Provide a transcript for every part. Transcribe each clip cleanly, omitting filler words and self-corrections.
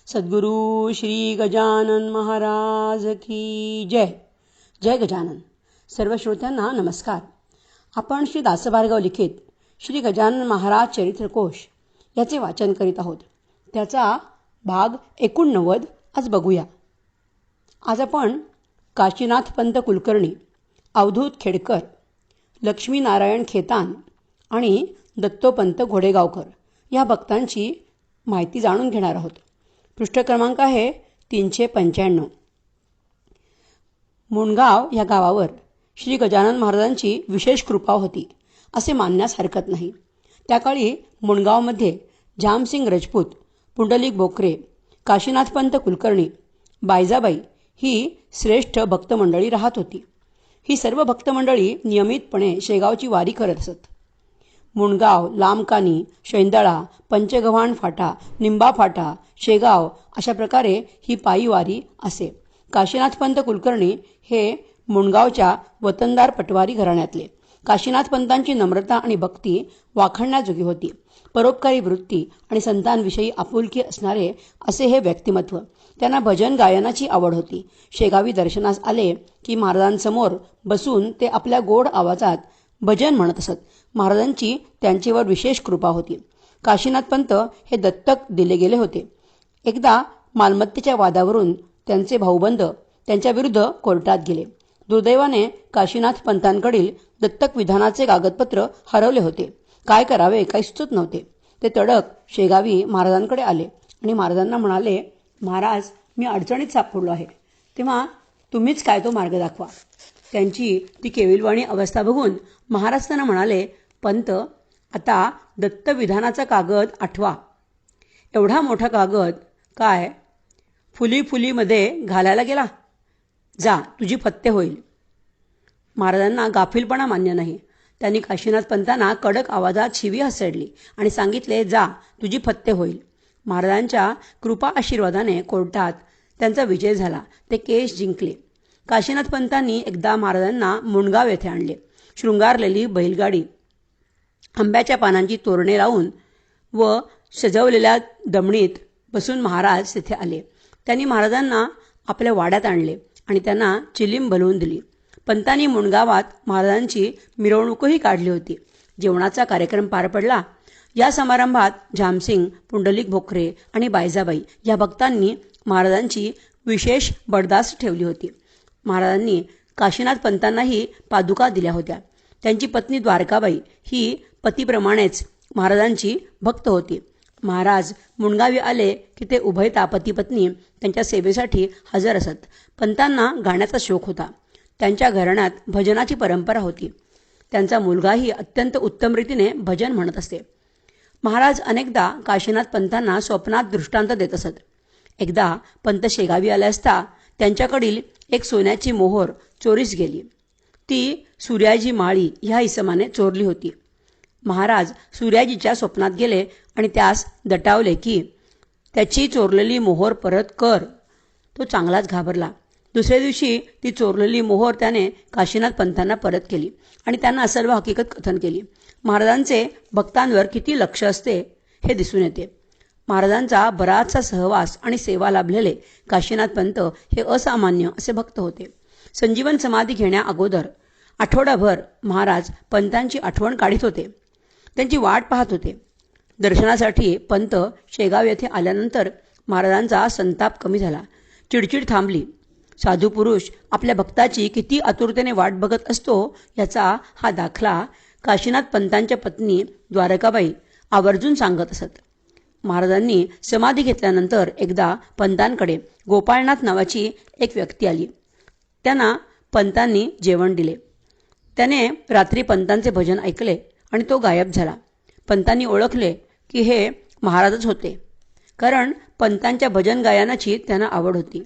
सद्गुरु श्री गजानन महाराज की जय. जय गजानन. सर्व श्रोत्यांना नमस्कार. आपण श्री दासभार्गव लिखित श्री गजानन महाराज चरित्रकोश याचे वाचन करीत आहोत. त्याचा भाग 89 आज बघूया. आज आपण काशीनाथ पंत कुलकर्णी, अवधूत खेडकर, लक्ष्मीनारायण खेतान आणि दत्तोपंत घोडेगावकर या भक्तांची माहिती जाणून घेणार आहोत. पृष्ठ क्रमांक आहे 395. मुणगाव या गावावर श्री गजानन महाराजांची विशेष कृपा होती असे मानण्यास हरकत नाही. त्या काळी मुणगावमध्ये जामसिंग राजपूत, पुंडलिक बोकरे, काशीनाथ पंत कुलकर्णी, बायजाबाई ही श्रेष्ठ भक्तमंडळी राहत होती. ही सर्व भक्तमंडळी नियमितपणे शेगावची वारी करत असत. मुणगाव, लांबकानी, शैंदळा, पंचगव्हाण फाटा, निंबा फाटा, शेगाव अशा प्रकारे ही पायी वारी असे. काशीनाथ पंत कुलकर्णी हे मुणगावच्या वतनदार पटवारी घराण्यातले. काशीनाथ पंतांची नम्रता आणि भक्ती वाखाणण्याजोगी होती. परोपकारी वृत्ती आणि संतांविषयी आपुलकी असणारे असे हे व्यक्तिमत्व. त्यांना भजन गायनाची आवड होती. शेगावी दर्शनास आले की महाराजांसमोर बसून ते आपल्या गोड आवाजात भजन म्हणत असत. महाराजांची त्यांच्यावर विशेष कृपा होती. काशीनाथ पंत हे दत्तक दिले गेले होते. एकदा मालमत्तेच्या वादावरून त्यांचे भाऊबंद त्यांच्याविरुद्ध कोर्टात गेले. दुर्दैवाने काशीनाथ पंतांकडील दत्तक विधानाचे कागदपत्र हरवले होते. काय करावे काही सुचत नव्हते. ते तडक शेगावी महाराजांकडे आले आणि महाराजांना म्हणाले, महाराज, मी अडचणीत सापडलो आहे, तेव्हा तुम्हीच काय तो मार्ग दाखवा. त्यांची ती केविलवाणी अवस्था बघून महाराज त्यांना म्हणाले, पंत, आता दत्तविधानाचा कागद आठवा. एवढा मोठा कागद काय फुलीमध्ये घालायला गेला? जा, तुझी फत्ते होईल. महाराजांना गाफीलपणा मान्य नाही. त्यांनी काशीनाथ पंतांना कडक आवाजात शिवी हसडली आणि सांगितले, जा, तुझी फत्ते होईल. महाराजांच्या कृपा आशीर्वादाने कोर्टात त्यांचा विजय झाला. ते केस जिंकले. काशीनाथ पंतांनी एकदा महाराजांना मुणगाव येथे आणले. शृंगारलेली बैलगाडी, आंब्याच्या पानांची तोरणे लावून व सजवलेल्या दमणीत बसून महाराज तिथे आले. त्यांनी महाराजांना आपल्या वाड्यात आणले आणि त्यांना चिलीम भलवून दिली. पंतांनी मुणगावात महाराजांची मिरवणूकही काढली होती. जेवणाचा कार्यक्रम पार पडला. या समारंभात जामसिंग, पुंडलिक बोकरे आणि बायजाबाई या भक्तांनी महाराजांची विशेष बडदास्त ठेवली होती. महाराजांनी काशीनाथ पंतांनाही पादुका दिल्या होत्या. त्यांची पत्नी द्वारकाबाई ही पतीप्रमाणेच महाराजांची भक्त होती. महाराज मुणगावी आले की ते उभयता पती पत्नी त्यांच्या सेवेसाठी हजर असत. पंतांना गाण्याचा शौक होता. त्यांच्या घराण्यात भजनाची परंपरा होती. त्यांचा मुलगाही अत्यंत उत्तम रीतीने भजन म्हणत असे. महाराज अनेकदा काशीनाथ पंतांना स्वप्नात दृष्टांत देत असत. एकदा पंत शेगावी आले असता त्यांच्याकडील एक सोन्याची मोहोर चोरीस गेली. ती सूर्याजी माळी ह्या इसमाने चोरली होती. महाराज सूर्याजीच्या स्वप्नात गेले आणि त्यास दटावले की त्याची चोरलेली मोहोर परत कर. तो चांगलाच घाबरला. दुसऱ्या दिवशी ती चोरलेली मोहोर त्याने काशीनाथ पंतांना परत केली आणि त्यांना सर्व हकीकत कथन केली. महाराजांचे भक्तांवर किती लक्ष असते हे दिसून येते. महाराजांचा बराचसा सहवास आणि सेवा लाभलेले काशीनाथ पंत हे असामान्य असे भक्त होते. संजीवन समाधी घेण्या अगोदर आठवडाभर महाराज पंतांची आठवण काढीत होते. त्यांची वाट पाहत होते. दर्शनासाठी पंत शेगाव येथे आल्यानंतर महाराजांचा संताप कमी झाला. चिडचिड थांबली. साधू पुरुष आपल्या भक्ताची किती आतुरतेने वाट बघत असतो याचा हा दाखला काशीनाथ पंतांच्या पत्नी द्वारकाबाई आवर्जून सांगत असत. महाराजांनी समाधी घेतल्यानंतर एकदा पंतांकडे गोपाळनाथ नावाची एक व्यक्ती आली. त्यांना पंतांनी जेवण दिले. त्याने रात्री पंतांचे भजन ऐकले आणि तो गायब झाला. पंतांनी ओळखले की हे महाराजच होते, कारण पंतांच्या भजन गायनाची त्यांना आवड होती.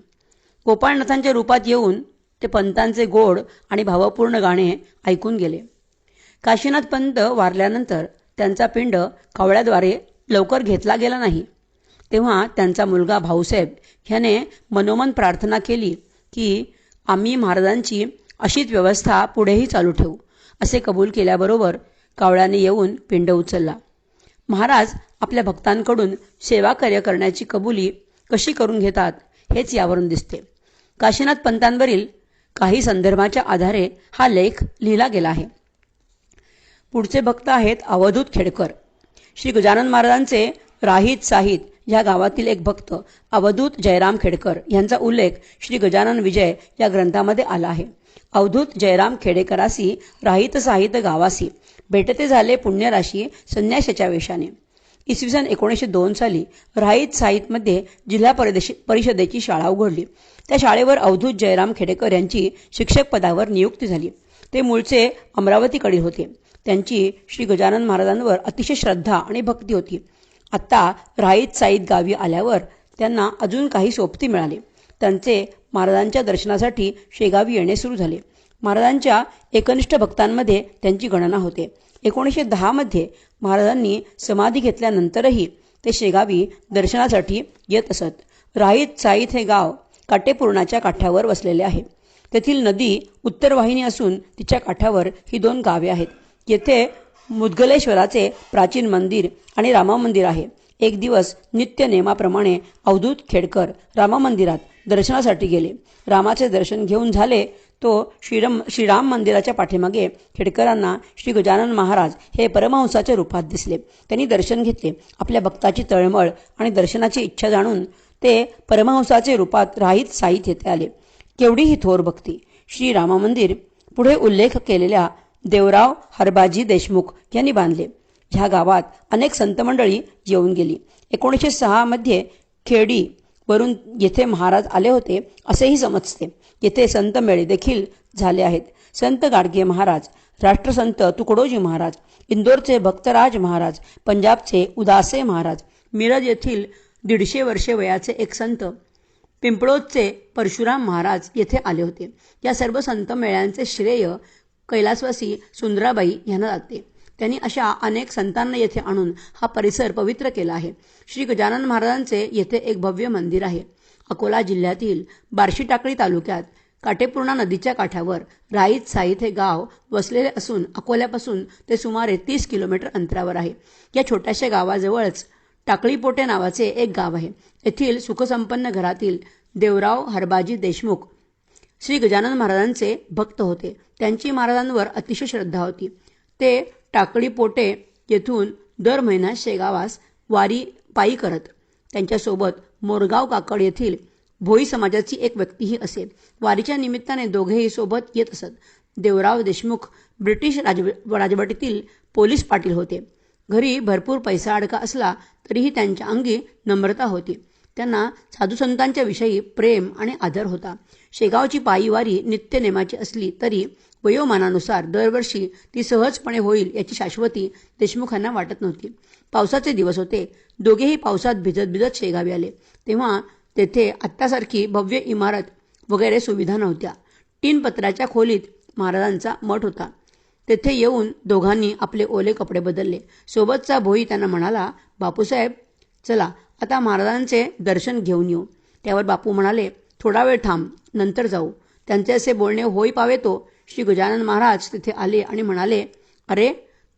गोपाळनाथांच्या रूपात येऊन ते पंतांचे गोड आणि भावपूर्ण गाणे ऐकून गेले. काशीनाथ पंत वारल्यानंतर त्यांचा पिंड कावळ्याद्वारे लवकर घेतला गेला नाही. तेव्हा त्यांचा मुलगा भाऊसाहेब ह्याने मनोमन प्रार्थना केली की आम्ही महाराजांची अशीच व्यवस्था पुढेही चालू ठेवू. असे कबूल केल्याबरोबर कावळ्याने येऊन पिंड उचलला. महाराज आपल्या भक्तांकडून सेवाकार्य करण्याची कबुली कशी करून घेतात हेच यावरून दिसते. काशीनाथ पंतांवरील काही संदर्भाच्या आधारे हा लेख लिहिला गेला आहे. पुढचे भक्त आहेत अवधूत खेडकर. श्री गजानन महाराजांचे राहित साहित या गावातील एक भक्त अवधूत जयराम खेडकर यांचा उल्लेख श्री गजानन विजय या ग्रंथामध्ये आला आहे. अवधूत जयराम खेडेकरासी राहित साहित गावासी भेटते झाले पुण्यराशी संन्याशाच्या वेशाने. इसवी सन 1902 साली राहित साहितमध्ये जिल्हा परिषदेची शाळा उघडली. त्या शाळेवर अवधूत जयराम खेडेकर यांची शिक्षक पदावर नियुक्ती झाली. ते मूळचे अमरावतीकडील होते. त्यांची श्री गजानन महाराजांवर अतिशय श्रद्धा आणि भक्ती होती. आत्ता राहित साहित गावी आल्यावर त्यांना अजून काही सोबती मिळाले. त्यांचे महाराजांच्या दर्शनासाठी शेगावी येणे सुरू झाले. महाराजांच्या एकनिष्ठ भक्तांमध्ये त्यांची गणना होते. 1910 मध्ये महाराजांनी समाधी घेतल्यानंतरही ते शेगावी दर्शनासाठी येत असत. राहित साहित हे गाव काटेपूर्णाच्या काठावर वसलेले आहे. तेथील नदी उत्तर वाहिनी असून तिच्या काठावर ही 2 गावे आहेत. येथे मुद्गलेश्वराचे प्राचीन मंदिर आणि रामा मंदिर आहे. एक दिवस नित्य नेमाप्रमाणे अवधूत खेडकर रामा मंदिरात दर्शनासाठी गेले. रामाचे दर्शन घेऊन झाले तो श्रीराम मंदिराच्या पाठीमागे खेडकरांना श्री गजानन महाराज हे परमहंसाच्या रूपात दिसले. त्यांनी दर्शन घेतले. आपल्या भक्ताची तळमळ आणि दर्शनाची इच्छा जाणून ते परमहंसाचे रूपात राहित साहित येथे आले. केवढी ही थोर भक्ती! श्री रामा मंदिर पुढे उल्लेख केलेल्या देवराव हरबाजी देशमुख यांनी बांधले. ह्या गावात अनेक संत मंडळी येऊन गेली. 1906 मध्ये खेडी वरून येथे महाराज आले होते असेही समजते. येथे संत मेळे देखील झाले आहेत. संत गाडगे महाराज, राष्ट्रसंत तुकडोजी महाराज, इंदोरचे भक्तराज महाराज, पंजाबचे उदासे महाराज, मिरज येथील 150 वर्षे वयाचे एक संत, पिंपळोदचे परशुराम महाराज येथे आले होते. या सर्व संत मेळ्यांचे श्रेय कैलासवासी सुंदराबाई यांना जाते. त्यांनी अशा अनेक संतांना येथे आणून हा परिसर पवित्र केला आहे. श्री गजानन महाराजांचे येथे एक भव्य मंदिर आहे. अकोला जिल्ह्यातील बार्शी टाकळी तालुक्यात काटेपूर्णा नदीच्या काठावर राहित साहित हे गाव वसलेले असून अकोल्यापासून ते सुमारे 30 किलोमीटर अंतरावर आहे. या छोट्याशा गावाजवळच टाकळीपोटे नावाचे एक गाव आहे. येथील सुखसंपन्न घरातील देवराव हरबाजी देशमुख श्री गजानन महाराजांचे भक्त होते. त्यांची महाराजांवर अतिशय श्रद्धा होती. ते टाकळीपोटे येथून दर महिन्यात शेगावास वारी पायी करत. त्यांच्यासोबत मोरगाव काकड येथील भोई समाजाची एक व्यक्तीही असे. वारीच्या निमित्ताने दोघेही सोबत येत असत. देवराव देशमुख ब्रिटिश राजवटीतील पोलीस पाटील होते. घरी भरपूर पैसा अडका असला तरीही त्यांच्या अंगी नम्रता होती. त्यांना साधुसंतांच्या विषयी प्रेम आणि आदर होता. शेगावची पायी वारी नित्यनेमाची असली तरी वयोमानानुसार दरवर्षी ती सहजपणे होईल याची शाश्वती देशमुखांना वाटत नव्हती. पावसाचे दिवस होते. दोघेही पावसात भिजत भिजत शेगावी आले. तेव्हा तेथे आत्तासारखी भव्य इमारत वगैरे सुविधा नव्हत्या. टीनपत्राच्या खोलीत महाराजांचा मठ होता. तेथे येऊन दोघांनी आपले ओले कपडे बदलले. सोबतचा भोई त्यांना म्हणाला, बापूसाहेब चला आता महाराजांचे दर्शन घेऊन येऊ. त्यावर बापू म्हणाले, थोडा वेळ थांब, नंतर जाऊ. त्यांचे असे बोलणे होई पावेतो श्री गजानन महाराज तिथे आले आणि म्हणाले, अरे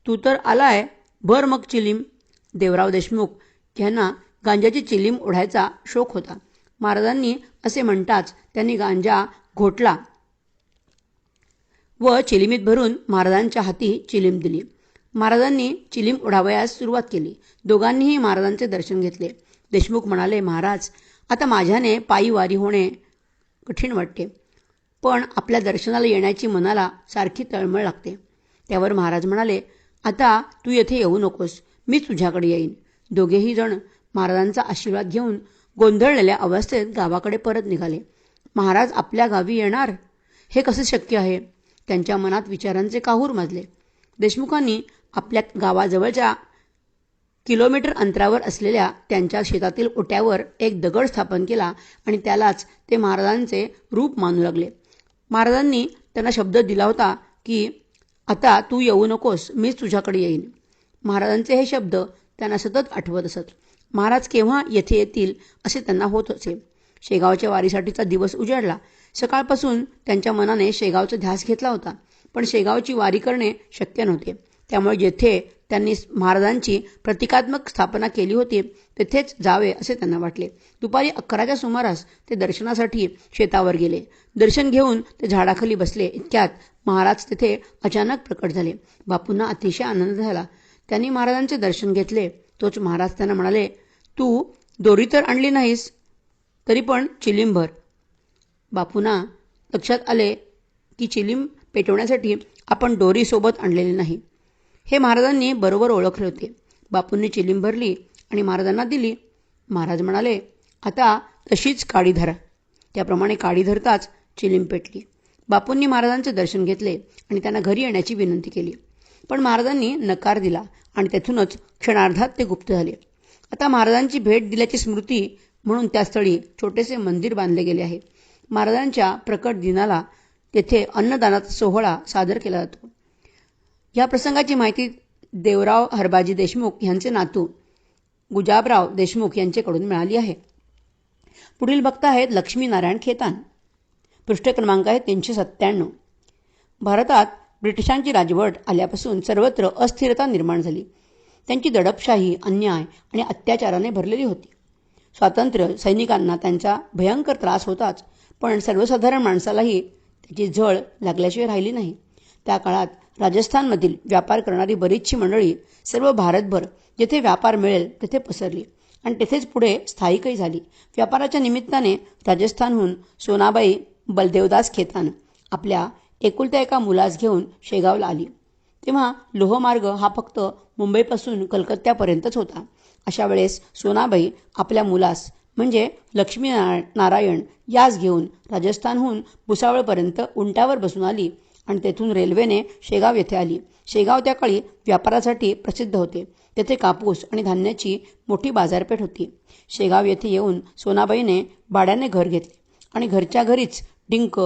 तू तर आलाय, भर मग चिलीम. देवराव देशमुख यांना गांजाची चिलीम ओढायचा शौक होता. महाराजांनी असे म्हणताच त्यांनी गांजा घोटला व चिलिमीत भरून महाराजांच्या हाती चिलीम दिली. महाराजांनी चिलीम ओढावयास सुरुवात केली. दोघांनीही महाराजांचे दर्शन घेतले. देशमुख म्हणाले, महाराज आता माझ्याने पायी वारी होणे कठीण वाटते, पण आपल्या दर्शनाला येण्याची मनाला सारखी तळमळ लागते. त्यावर महाराज म्हणाले, आता तू येथे येऊ नकोस, मीच तुझ्याकडे येईन. दोघेही जण महाराजांचा आशीर्वाद घेऊन गोंधळलेल्या अवस्थेत गावाकडे परत निघाले. महाराज आपल्या गावी येणार हे कसे शक्य आहे? त्यांच्या मनात विचारांचे काहूर माजले. देशमुखांनी आपल्या गावाजवळच्या किलोमीटर अंतरावर असलेल्या त्यांच्या शेतातील ओट्यावर एक दगड स्थापन केला आणि त्यालाच ते महाराजांचे रूप मानू लागले. महाराजांनी त्यांना शब्द दिला होता की आता तू येऊ नकोस, मीच तुझ्याकडे येईन. महाराजांचे हे शब्द त्यांना सतत आठवत असत. महाराज केव्हा येथे येतील असे त्यांना होत असे. शेगावच्या वारीसाठीचा दिवस उजाडला. सकाळपासून त्यांच्या मनाने शेगावचा ध्यास घेतला होता, पण शेगावची वारी करणे शक्य नव्हते. त्यामुळे जेथे त्यांनी महाराजांची प्रतिकात्मक स्थापना केली होती तेथेच जावे असे त्यांना वाटले. दुपारी 11च्या सुमारास ते दर्शनासाठी शेतावर गेले. दर्शन घेऊन ते झाडाखाली बसले. इतक्यात महाराज तेथे अचानक प्रकट झाले. बापूंना अतिशय आनंद झाला. त्यांनी महाराजांचे दर्शन घेतले. तोच महाराज त्यांना म्हणाले, तू दोरी तर आणली नाहीस, तरी पण चिलीम भर. बापूंना लक्षात आले की चिलीम पेटवण्यासाठी आपण दोरी सोबत आणलेली नाही. हे महाराजांनी बरोबर ओळखले होते. बापूंनी चिलीम भरली आणि महाराजांना दिली. महाराज म्हणाले, आता तशीच काडी धरा. त्याप्रमाणे काडी धरताच चिलीम पेटली. बापूंनी महाराजांचे दर्शन घेतले आणि त्यांना घरी येण्याची विनंती केली. पण महाराजांनी नकार दिला आणि तेथूनच क्षणार्धात ते गुप्त झाले. आता महाराजांची भेट दिल्याची स्मृती म्हणून त्या स्थळी छोटेसे मंदिर बांधले गेले आहे. महाराजांच्या प्रकट दिनाला तेथे अन्नदानाचा सोहळा सादर केला जातो. या प्रसंगाची माहिती देवराव हरबाजी देशमुख यांचे नातू गुजाबराव देशमुख यांच्याकडून मिळाली आहे. पुढील भक्त आहेत लक्ष्मीनारायण खेतान. पृष्ठ क्रमांक आहे 397. भारतात ब्रिटिशांची राजवट आल्यापासून सर्वत्र अस्थिरता निर्माण झाली. त्यांची दडपशाही, अन्याय आणि अत्याचाराने भरलेली होती. स्वातंत्र्य सैनिकांना त्यांचा भयंकर त्रास होताच, पण सर्वसाधारण माणसालाही त्याची झळ लागल्याशिवाय राहिली नाही. त्या काळात राजस्थानमधील व्यापार करणारी बरीचशी मंडळी सर्व भारतभर जेथे व्यापार मिळेल तेथे पसरली आणि तेथेच पुढे स्थायिकही झाली. व्यापाराच्या निमित्ताने राजस्थानहून सोनाबाई बलदेवदास खेतान आपल्या एकुलत्या एका मुलास घेऊन शेगावला आली. तेव्हा लोहमार्ग हा फक्त मुंबईपासून कलकत्त्यापर्यंतच होता. अशा वेळेस सोनाबाई आपल्या मुलास म्हणजे लक्ष्मीनारायण यास घेऊन राजस्थानहून भुसावळपर्यंत उंटावर बसून आली आणि तेथून रेल्वेने शेगाव येथे आली. शेगाव त्या काळी व्यापारासाठी प्रसिद्ध होते. तेथे कापूस आणि धान्याची मोठी बाजारपेठ होती. शेगाव येथे येऊन सोनाबाईने भाड्याने घर घेतले आणि घरच्या घरीच डिंक,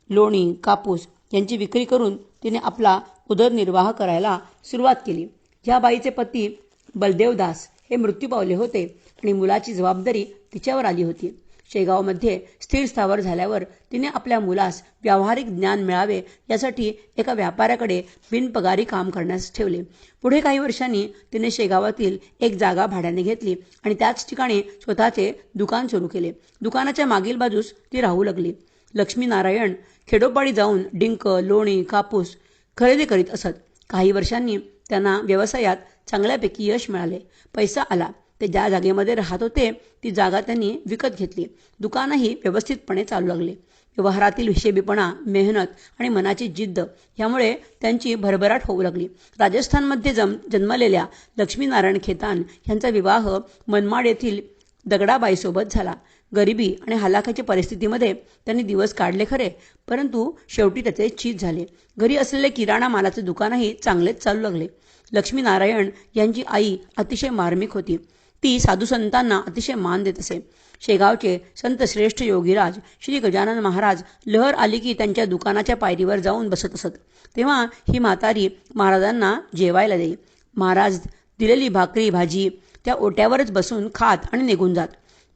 लोणी, कापूस यांची विक्री करून तिने आपला उदरनिर्वाह करायला सुरुवात केली. ह्या बाईचे पती बलदेवदास हे मृत्यू पावले होते आणि मुलाची जबाबदारी तिच्यावर आली होती. शेगावमध्ये स्थिर स्थावर झाल्यावर तिने आपल्या मुलास व्यावहारिक ज्ञान मिळावे यासाठी एका व्यापाऱ्याकडे बिनपगारी काम करण्यास ठेवले. पुढे काही वर्षांनी तिने शेगावातील एक जागा भाड्याने घेतली आणि त्याच ठिकाणी स्वतःचे दुकान सुरू केले. दुकानाच्या मागील बाजूस ती राहू लागली. लक्ष्मीनारायण खेडोपाडी जाऊन डिंक, लोणी, कापूस खरेदी करीत असत. काही वर्षांनी त्यांना व्यवसायात चांगल्यापैकी यश मिळाले. पैसा आला. ते ज्या जागेमध्ये राहत होते ती जागा त्यांनी विकत घेतली. दुकानही व्यवस्थितपणे चालू लागले. व्यवहारातील हिशेबीपणा, मेहनत आणि मनाची जिद्द यामुळे त्यांची भरभराट होऊ लागली. राजस्थानमध्ये जन्मलेल्या लक्ष्मीनारायण खेतान यांचा विवाह मनमाड येथील दगडाबाईसोबत झाला. गरिबी आणि हलाखीच्या परिस्थितीमध्ये त्यांनी दिवस काढले खरे, परंतु शेवटी त्याचे चीज झाले. घरी असलेले किराणा मालाचे दुकानही चांगलेच चालू लागले. लक्ष्मीनारायण यांची आई अतिशय मार्मिक होती. ती साधुसंतांना अतिशय मान देत असे. शेगावचे संत श्रेष्ठ योगीराज श्री गजानन महाराज लहर आली की त्यांच्या दुकानाच्या पायरीवर जाऊन बसत असत. तेव्हा ही म्हातारी महाराजांना जेवायला देई. महाराज दिलेली भाकरी भाजी त्या ओट्यावरच बसून खात आणि निघून जात.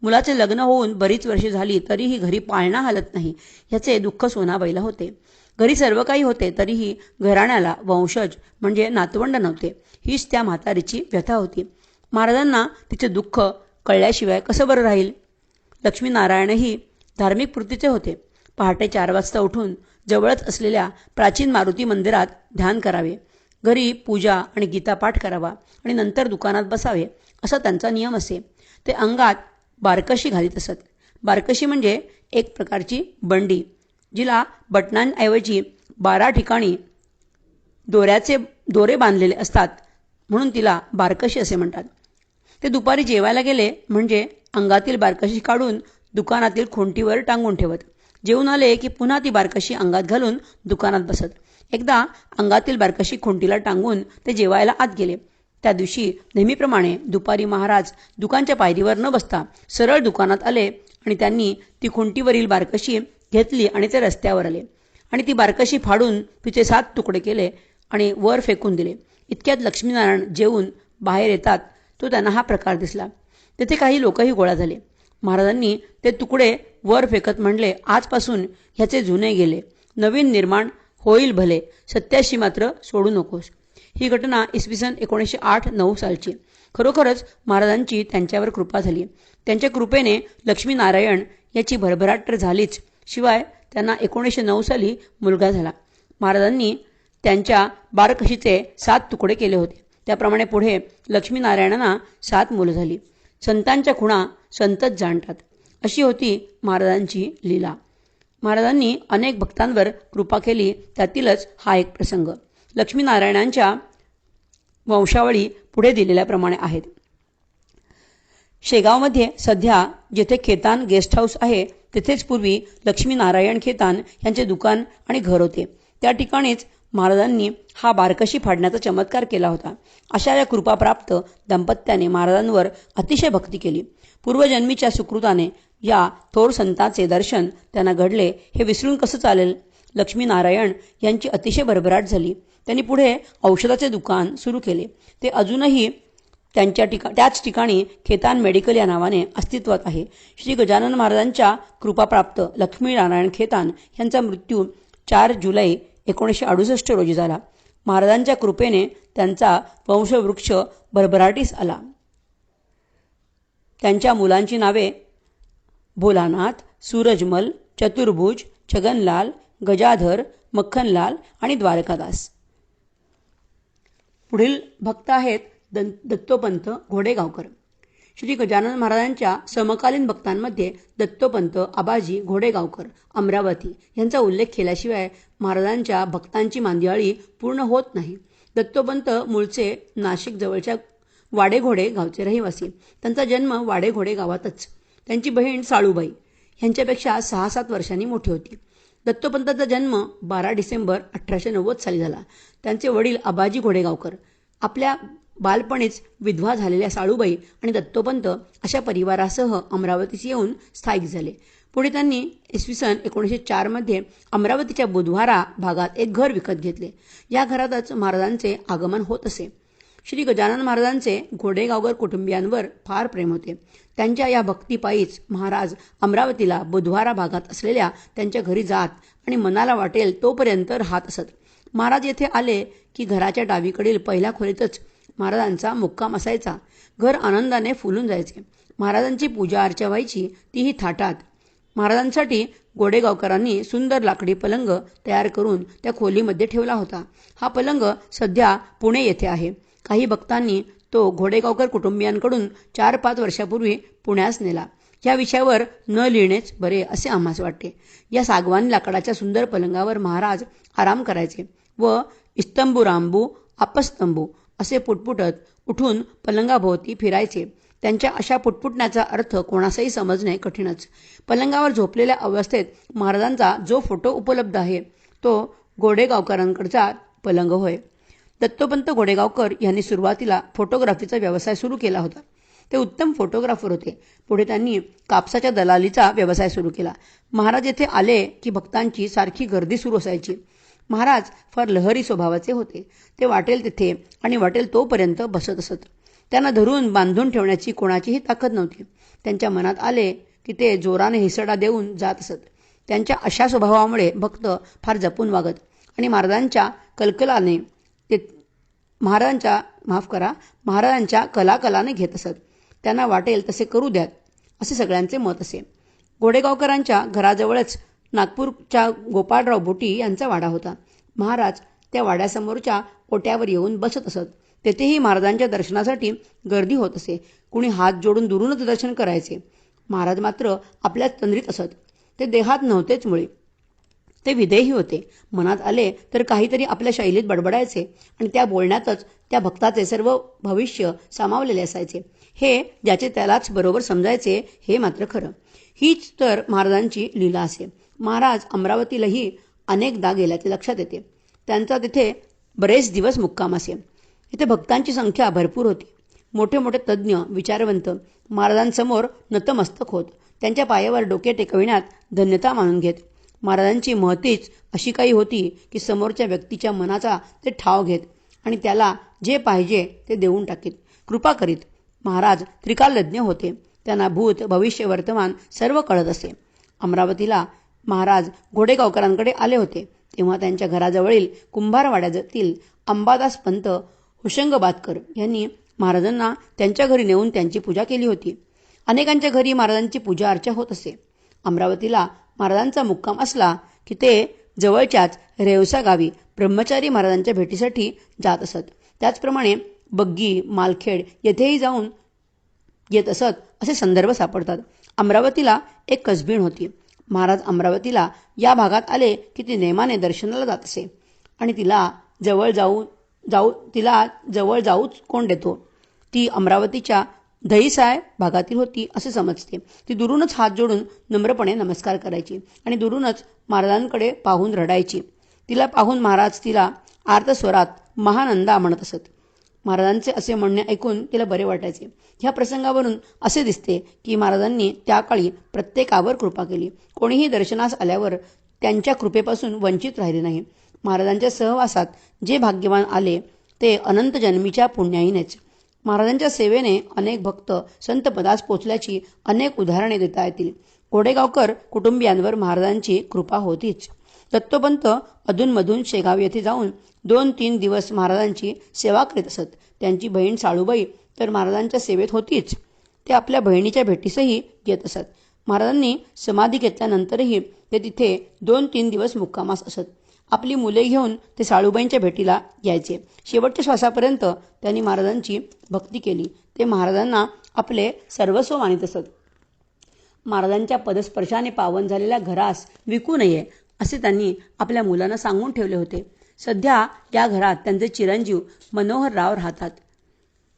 मुलाचे लग्न होऊन बरीच वर्षे झाली तरीही घरी पाळणा हालत नाही याचे दुःख सोनाबाईला होते. घरी सर्व काही होते तरीही घराण्याला वंशज म्हणजे नातवंड नव्हते. हीच त्या म्हातारीची व्यथा होती. महाराजांना तिचे दुःख कळल्याशिवाय कसं बरं राहील. लक्ष्मीनारायणही धार्मिक वृत्तीचे होते. पहाटे 4 वाजता उठून जवळच असलेल्या प्राचीन मारुती मंदिरात ध्यान करावे, घरी पूजा आणि गीतापाठ करावा आणि नंतर दुकानात बसावे असा त्यांचा नियम असे. ते अंगात बारकशी घालीत असत. बारकशी म्हणजे एक प्रकारची बंडी, जिला बटणांऐवजी 12 ठिकाणी दोरे बांधलेले असतात म्हणून तिला बारकशी असे म्हणतात. ते दुपारी जेवायला गेले म्हणजे अंगातील बारकशी काढून दुकानातील खोंटीवर टांगून ठेवत. जेवून आले की पुन्हा ती बारकशी अंगात घालून दुकानात बसत. एकदा अंगातील बारकशी खोंटीला टांगून ते जेवायला आत गेले. त्या दिवशी नेहमीप्रमाणे दुपारी महाराज दुकानच्या पायरीवर न बसता सरळ दुकानात आले आणि त्यांनी ती खोंटीवरील बारकशी घेतली आणि ते रस्त्यावर आले आणि ती बारकशी फाडून तिचे 7 तुकडे केले आणि वर फेकून दिले. इतक्यात लक्ष्मीनारायण जेवून बाहेर येतात तो त्यांना हा प्रकार दिसला. तेथे काही लोकही गोळा झाले. महाराजांनी ते तुकडे वर फेकत म्हणले, आजपासून ह्याचे जुने गेले, नवीन निर्माण होईल भले, सत्याशी मात्र सोडू नकोस. ही घटना इसवी सन 1908-9 सालची. खरोखरच महाराजांची त्यांच्यावर कृपा झाली. त्यांच्या कृपेने लक्ष्मीनारायण याची भरभराट तर झालीच, शिवाय त्यांना 1909 साली मुलगा झाला. महाराजांनी त्यांच्या बारकशीचे 7 तुकडे केले होते. त्याप्रमाणे पुढे लक्ष्मीनारायणांना 7 मुलं झाली. संतांच्या खुणा संतच जाणतात, अशी होती महाराजांची लीला. महाराजांनी अनेक भक्तांवर कृपा केली. त्यातीलच हा एक प्रसंग. लक्ष्मीनारायणांच्या वंशावळी पुढे दिलेल्याप्रमाणे आहेत. शेगावमध्ये सध्या जेथे खेतान गेस्ट हाऊस आहे तेथेच पूर्वी लक्ष्मीनारायण खेतान यांचे दुकान आणि घर होते. त्या ठिकाणीच महाराजांनी हा बारकशी फाडण्याचा चमत्कार केला होता. अशा या कृपाप्राप्त दाम्पत्याने महाराजांवर अतिशय भक्ती केली. पूर्वजन्मीच्या सुकृताने या थोर संतांचे दर्शन त्यांना घडले हे विसरून कसं चालेल. लक्ष्मीनारायण यांची अतिशय भरभराट झाली. त्यांनी पुढे औषधाचे दुकान सुरू केले. ते अजूनही त्याच ठिकाणी खेतान मेडिकल या नावाने अस्तित्वात आहे. श्री गजानन महाराजांच्या कृपाप्राप्त लक्ष्मीनारायण खेतान यांचा मृत्यू 4 जुलै 1968 रोजी झाला. महाराजांच्या कृपेने त्यांचा वंशवृक्ष भरभराटीस आला. त्यांच्या मुलांची नावे भोलानाथ, सूरजमल, चतुर्भुज, छगनलाल, गजाधर, मक्खनलाल आणि द्वारकादास. पुढील भक्त आहेत दत्तोपंत घोडेगावकर. श्री गजानन महाराजांच्या समकालीन भक्तांमध्ये दत्तोपंत आबाजी घोडेगावकर अमरावती यांचा उल्लेख केल्याशिवाय महाराजांच्या भक्तांची मांदियाळी पूर्ण होत नाही. दत्तोपंत मूळचे नाशिक जवळच्या वाडेघोडे गावचे रहिवासी. त्यांचा जन्म वाडेघोडे गावातच. त्यांची बहीण साळूबाई यांच्यापेक्षा 6-7 वर्षांनी मोठी होती. दत्तोपंतांचा जन्म 12 डिसेंबर 1890 साली झाला. त्यांचे वडील आबाजी घोडेगावकर आपल्या बालपणीच विधवा झालेल्या साळूबाई आणि दत्तोपंत अशा परिवारासह अमरावतीस येऊन स्थायिक झाले. पुढे त्यांनी इसवी सन 1904 मध्ये अमरावतीच्या बुधवारा भागात एक घर विकत घेतले. या घरातच महाराजांचे आगमन होत असे. श्री गजानन महाराजांचे घोडेगावकर कुटुंबियांवर फार प्रेम होते. त्यांच्या या भक्तिपायीच महाराज अमरावतीला बुधवारा भागात असलेल्या त्यांच्या घरी जात आणि मनाला वाटेल तोपर्यंत राहत असत. महाराज येथे आले की घराच्या डावीकडील पहिल्या खोलीतच महाराजांचा मुक्काम असायचा. घर आनंदाने फुलून जायचे. महाराजांची पूजा अर्चा व्हायची, तीही थाटात. महाराजांसाठी घोडेगावकरांनी सुंदर लाकडी पलंग तयार करून त्या खोलीमध्ये ठेवला होता. हा पलंग सध्या पुणे येथे आहे. काही भक्तांनी तो घोडेगावकर कुटुंबियांकडून 4-5 वर्षापूर्वी पुण्यास नेला. या विषयावर न लिहिणेच बरे असे आम्हास वाटते. या सागवानी लाकडाच्या सुंदर पलंगावर महाराज आराम करायचे व इस्तंबू रांबू आपस्तंबू असे पुटपुटत उठून पलंगाभोवती फिरायचे. त्यांच्या अशा पुटपुटण्याचा अर्थ कोणासही समजणे कठीणच. पलंगावर झोपलेल्या अवस्थेत महाराजांचा जो फोटो उपलब्ध आहे तो घोडेगावकरांकडचा पलंग होय. दत्तोपंत घोडेगावकर यांनी सुरुवातीला फोटोग्राफीचा व्यवसाय सुरू केला होता. ते उत्तम फोटोग्राफर होते. पुढे त्यांनी कापसाच्या दलालीचा व्यवसाय सुरू केला. महाराज येथे आले की भक्तांची सारखी गर्दी सुरू असायची. महाराज फार लहरी स्वभावाचे होते. ते वाटेल तिथे आणि वाटेल तोपर्यंत बसत असत. त्यांना धरून बांधून ठेवण्याची कोणाचीही ताकद नव्हती. त्यांच्या मनात आले की ते जोराने हिसडा देऊन जात असत. त्यांच्या अशा स्वभावामुळे भक्त फार जपून वागत आणि महाराजांच्या कलकलाने ते महाराजांच्या कलाकलाने घेत असत. त्यांना वाटेल तसे करू द्यात असे सगळ्यांचे मत असे. घोडेगावकरांच्या घराजवळच नागपूरच्या गोपाळराव बोटी यांचा वाडा होता. महाराज त्या वाड्यासमोरच्या ओट्यावर येऊन बसत असत. तेथेही महाराजांच्या दर्शनासाठी गर्दी होत असे. कुणी हात जोडून दुरूनच दर्शन करायचे. महाराज मात्र आपल्याच तंद्रीत असत. ते देहात नव्हतेच मुळे. ते विधेयही होते. मनात आले तर काहीतरी आपल्या शैलीत बडबडायचे आणि त्या बोलण्यातच त्या भक्ताचे सर्व भविष्य सामावलेले असायचे. हे ज्याचे त्यालाच बरोबर समजायचे हे मात्र खरं. हीच तर महाराजांची लीला असे. महाराज अमरावतीलाही अनेकदा गेल्याचे लक्षात येते. त्यांचा तिथे बरेच दिवस मुक्काम असे. इथे भक्तांची संख्या भरपूर होती. मोठे मोठे तज्ज्ञ विचारवंत महाराजांसमोर नतमस्तक होत. त्यांच्या पायावर डोके टेकविण्यात धन्यता मानून घेत. महाराजांची महतीच अशी काही होती की समोरच्या व्यक्तीच्या मनाचा ते ठाव घेत आणि त्याला जे पाहिजे ते देऊन टाकीत, कृपा करीत. महाराज त्रिकालज्ञ होते. त्यांना भूत भविष्य वर्तमान सर्व कळत असे. अमरावतीला महाराज घोडेगावकरांकडे आले होते तेव्हा त्यांच्या घराजवळील कुंभारवाड्यातील अंबादास पंत हुशंगाबादकर यांनी महाराजांना त्यांच्या घरी नेऊन त्यांची पूजा केली होती. अनेकांच्या घरी महाराजांची पूजा अर्चा होत असे. अमरावतीला महाराजांचा मुक्काम असला की ते जवळच्याच रेवसा गावी ब्रह्मचारी महाराजांच्या भेटीसाठी जात असत. त्याचप्रमाणे बग्गी, मालखेड येथेही जाऊन येत असत असे संदर्भ सापडतात. अमरावतीला एक कसबीण होती. महाराज अमरावतीला या भागात आले की ती नेमाने दर्शनाला जात असे आणि तिला जवळ जाऊच कोण देतो. ती अमरावतीच्या दहिसाय भागातील होती असे समजते. ती दुरूनच हात जोडून नम्रपणे नमस्कार करायची आणि दुरूनच महाराजांकडे पाहून रडायची. तिला पाहून महाराज तिला आर्तस्वरात महानंदा म्हणत असत. महाराजांचे असे म्हणणे ऐकून तिला बरे वाटायचे. ह्या प्रसंगावरून असे दिसते की महाराजांनी त्या काळी प्रत्येकावर कृपा केली. कोणीही दर्शनास आल्यावर त्यांच्या कृपेपासून वंचित राहिले नाही. महाराजांच्या सहवासात जे भाग्यवान आले ते अनंत जन्मीच्या पुण्याईनेच. महाराजांच्या सेवेने अनेक भक्त संतपदास पोचल्याची अनेक उदाहरणे देता येतील. घोडेगावकर कुटुंबियांवर महाराजांची कृपा होतीच. दत्तोपंत अधूनमधून शेगाव येथे जाऊन 2-3 दिवस महाराजांची सेवा करीत असत. त्यांची बहीण साळूबाई तर महाराजांच्या सेवेत होतीच. ते आपल्या बहिणीच्या भेटीसही येत असत. महाराजांनी समाधी घेतल्यानंतरही ते तिथे 2-3 दिवस मुक्कामास असत. आपली मुले घेऊन ते साळूबाईंच्या भेटीला यायचे. शेवटच्या श्वासापर्यंत त्यांनी महाराजांची भक्ती केली. ते महाराजांना आपले सर्वस्व मानित असत. महाराजांच्या पदस्पर्शाने पावन झालेल्या घरास विकू नये असे त्यांनी आपल्या मुलांना सांगून ठेवले होते. सध्या या घरात त्यांचे चिरंजीव मनोहरराव राहतात.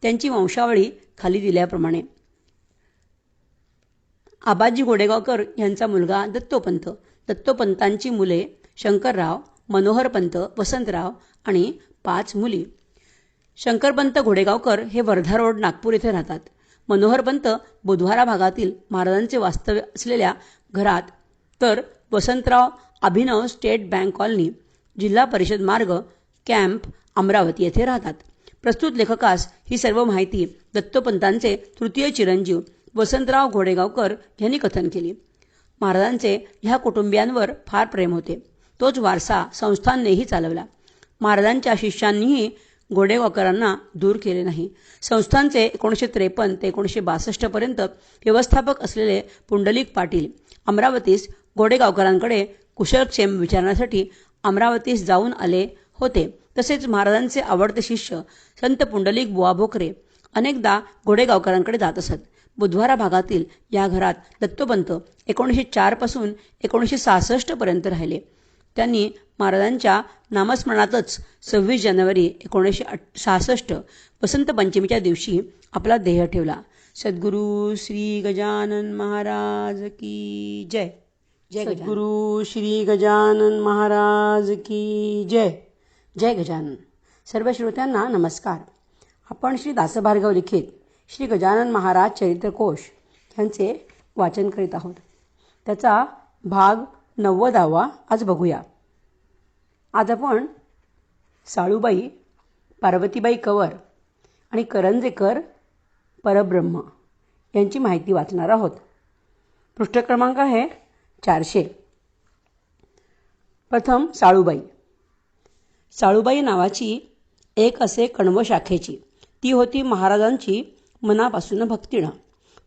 त्यांची वंशावळी खाली दिल्याप्रमाणे: आबाजी घोडेगावकर यांचा मुलगा दत्तोपंत, दत्तोपंतांची मुले शंकरराव, मनोहरपंत, वसंतराव आणि 5 मुली. शंकरपंत घोडेगावकर हे वर्धा रोड नागपूर येथे राहतात. मनोहरपंत बुधवारा भागातील महाराजांचे वास्तव्य असलेल्या घरात, तर वसंतराव अभिनव स्टेट बँक कॉलनी, जिल्हा परिषद मार्ग, कॅम्प, अमरावती येथे राहतात. प्रस्तुत लेखकास ही सर्व माहिती दत्तोपंतांचे तृतीय चिरंजीव वसंतराव घोडेगावकर यांनी कथन केली. महाराजांचे ह्या कुटुंबियांवर फार प्रेम होते. तोच वारसा संस्थांनीही चालवला. महाराजांच्या शिष्यांनीही घोडेगावकरांना दूर केले नाही. संस्थांचे 1953 ते 1962 पर्यंत व्यवस्थापक असलेले पुंडलिक पाटील अमरावतीस घोडेगावकरांकडे कुशलक्षेम विचारण्यासाठी अमरावतीस जाऊन आले होते. तसेच महाराजांचे आवडते शिष्य संत पुंडलिक बुवा भोकरे अनेकदा घोडेगावकरांकडे जात असत. बुधवारा भागातील या घरात दत्तोपंत 1904 पासून 1966 पर्यंत राहिले. त्यांनी महाराजांच्या नामस्मरणातच 26 जानेवारी 1966 वसंत पंचमीच्या दिवशी आपला देह ठेवला. सद्गुरू श्री गजानन महाराज की जय. जय सद्गुरू श्री गजानन महाराज की जय. जय गजानन. सर्व श्रोत्यांना नमस्कार. आपण श्री दासभार्गव लिखित श्री गजानन महाराज चरित्रकोश यांचे वाचन करीत आहोत. त्याचा भाग 90वा आज बघूया. आज आपण साळूबाई, पार्वतीबाई कंवर आणि करंजेकर परब्रह्म यांची माहिती वाचणार आहोत. पृष्ठ क्रमांक आहे 400. प्रथम साळूबाई. साळूबाई नावाची एक असे कण्व शाखेची. ती होती महाराजांची मनापासून भक्तिणं.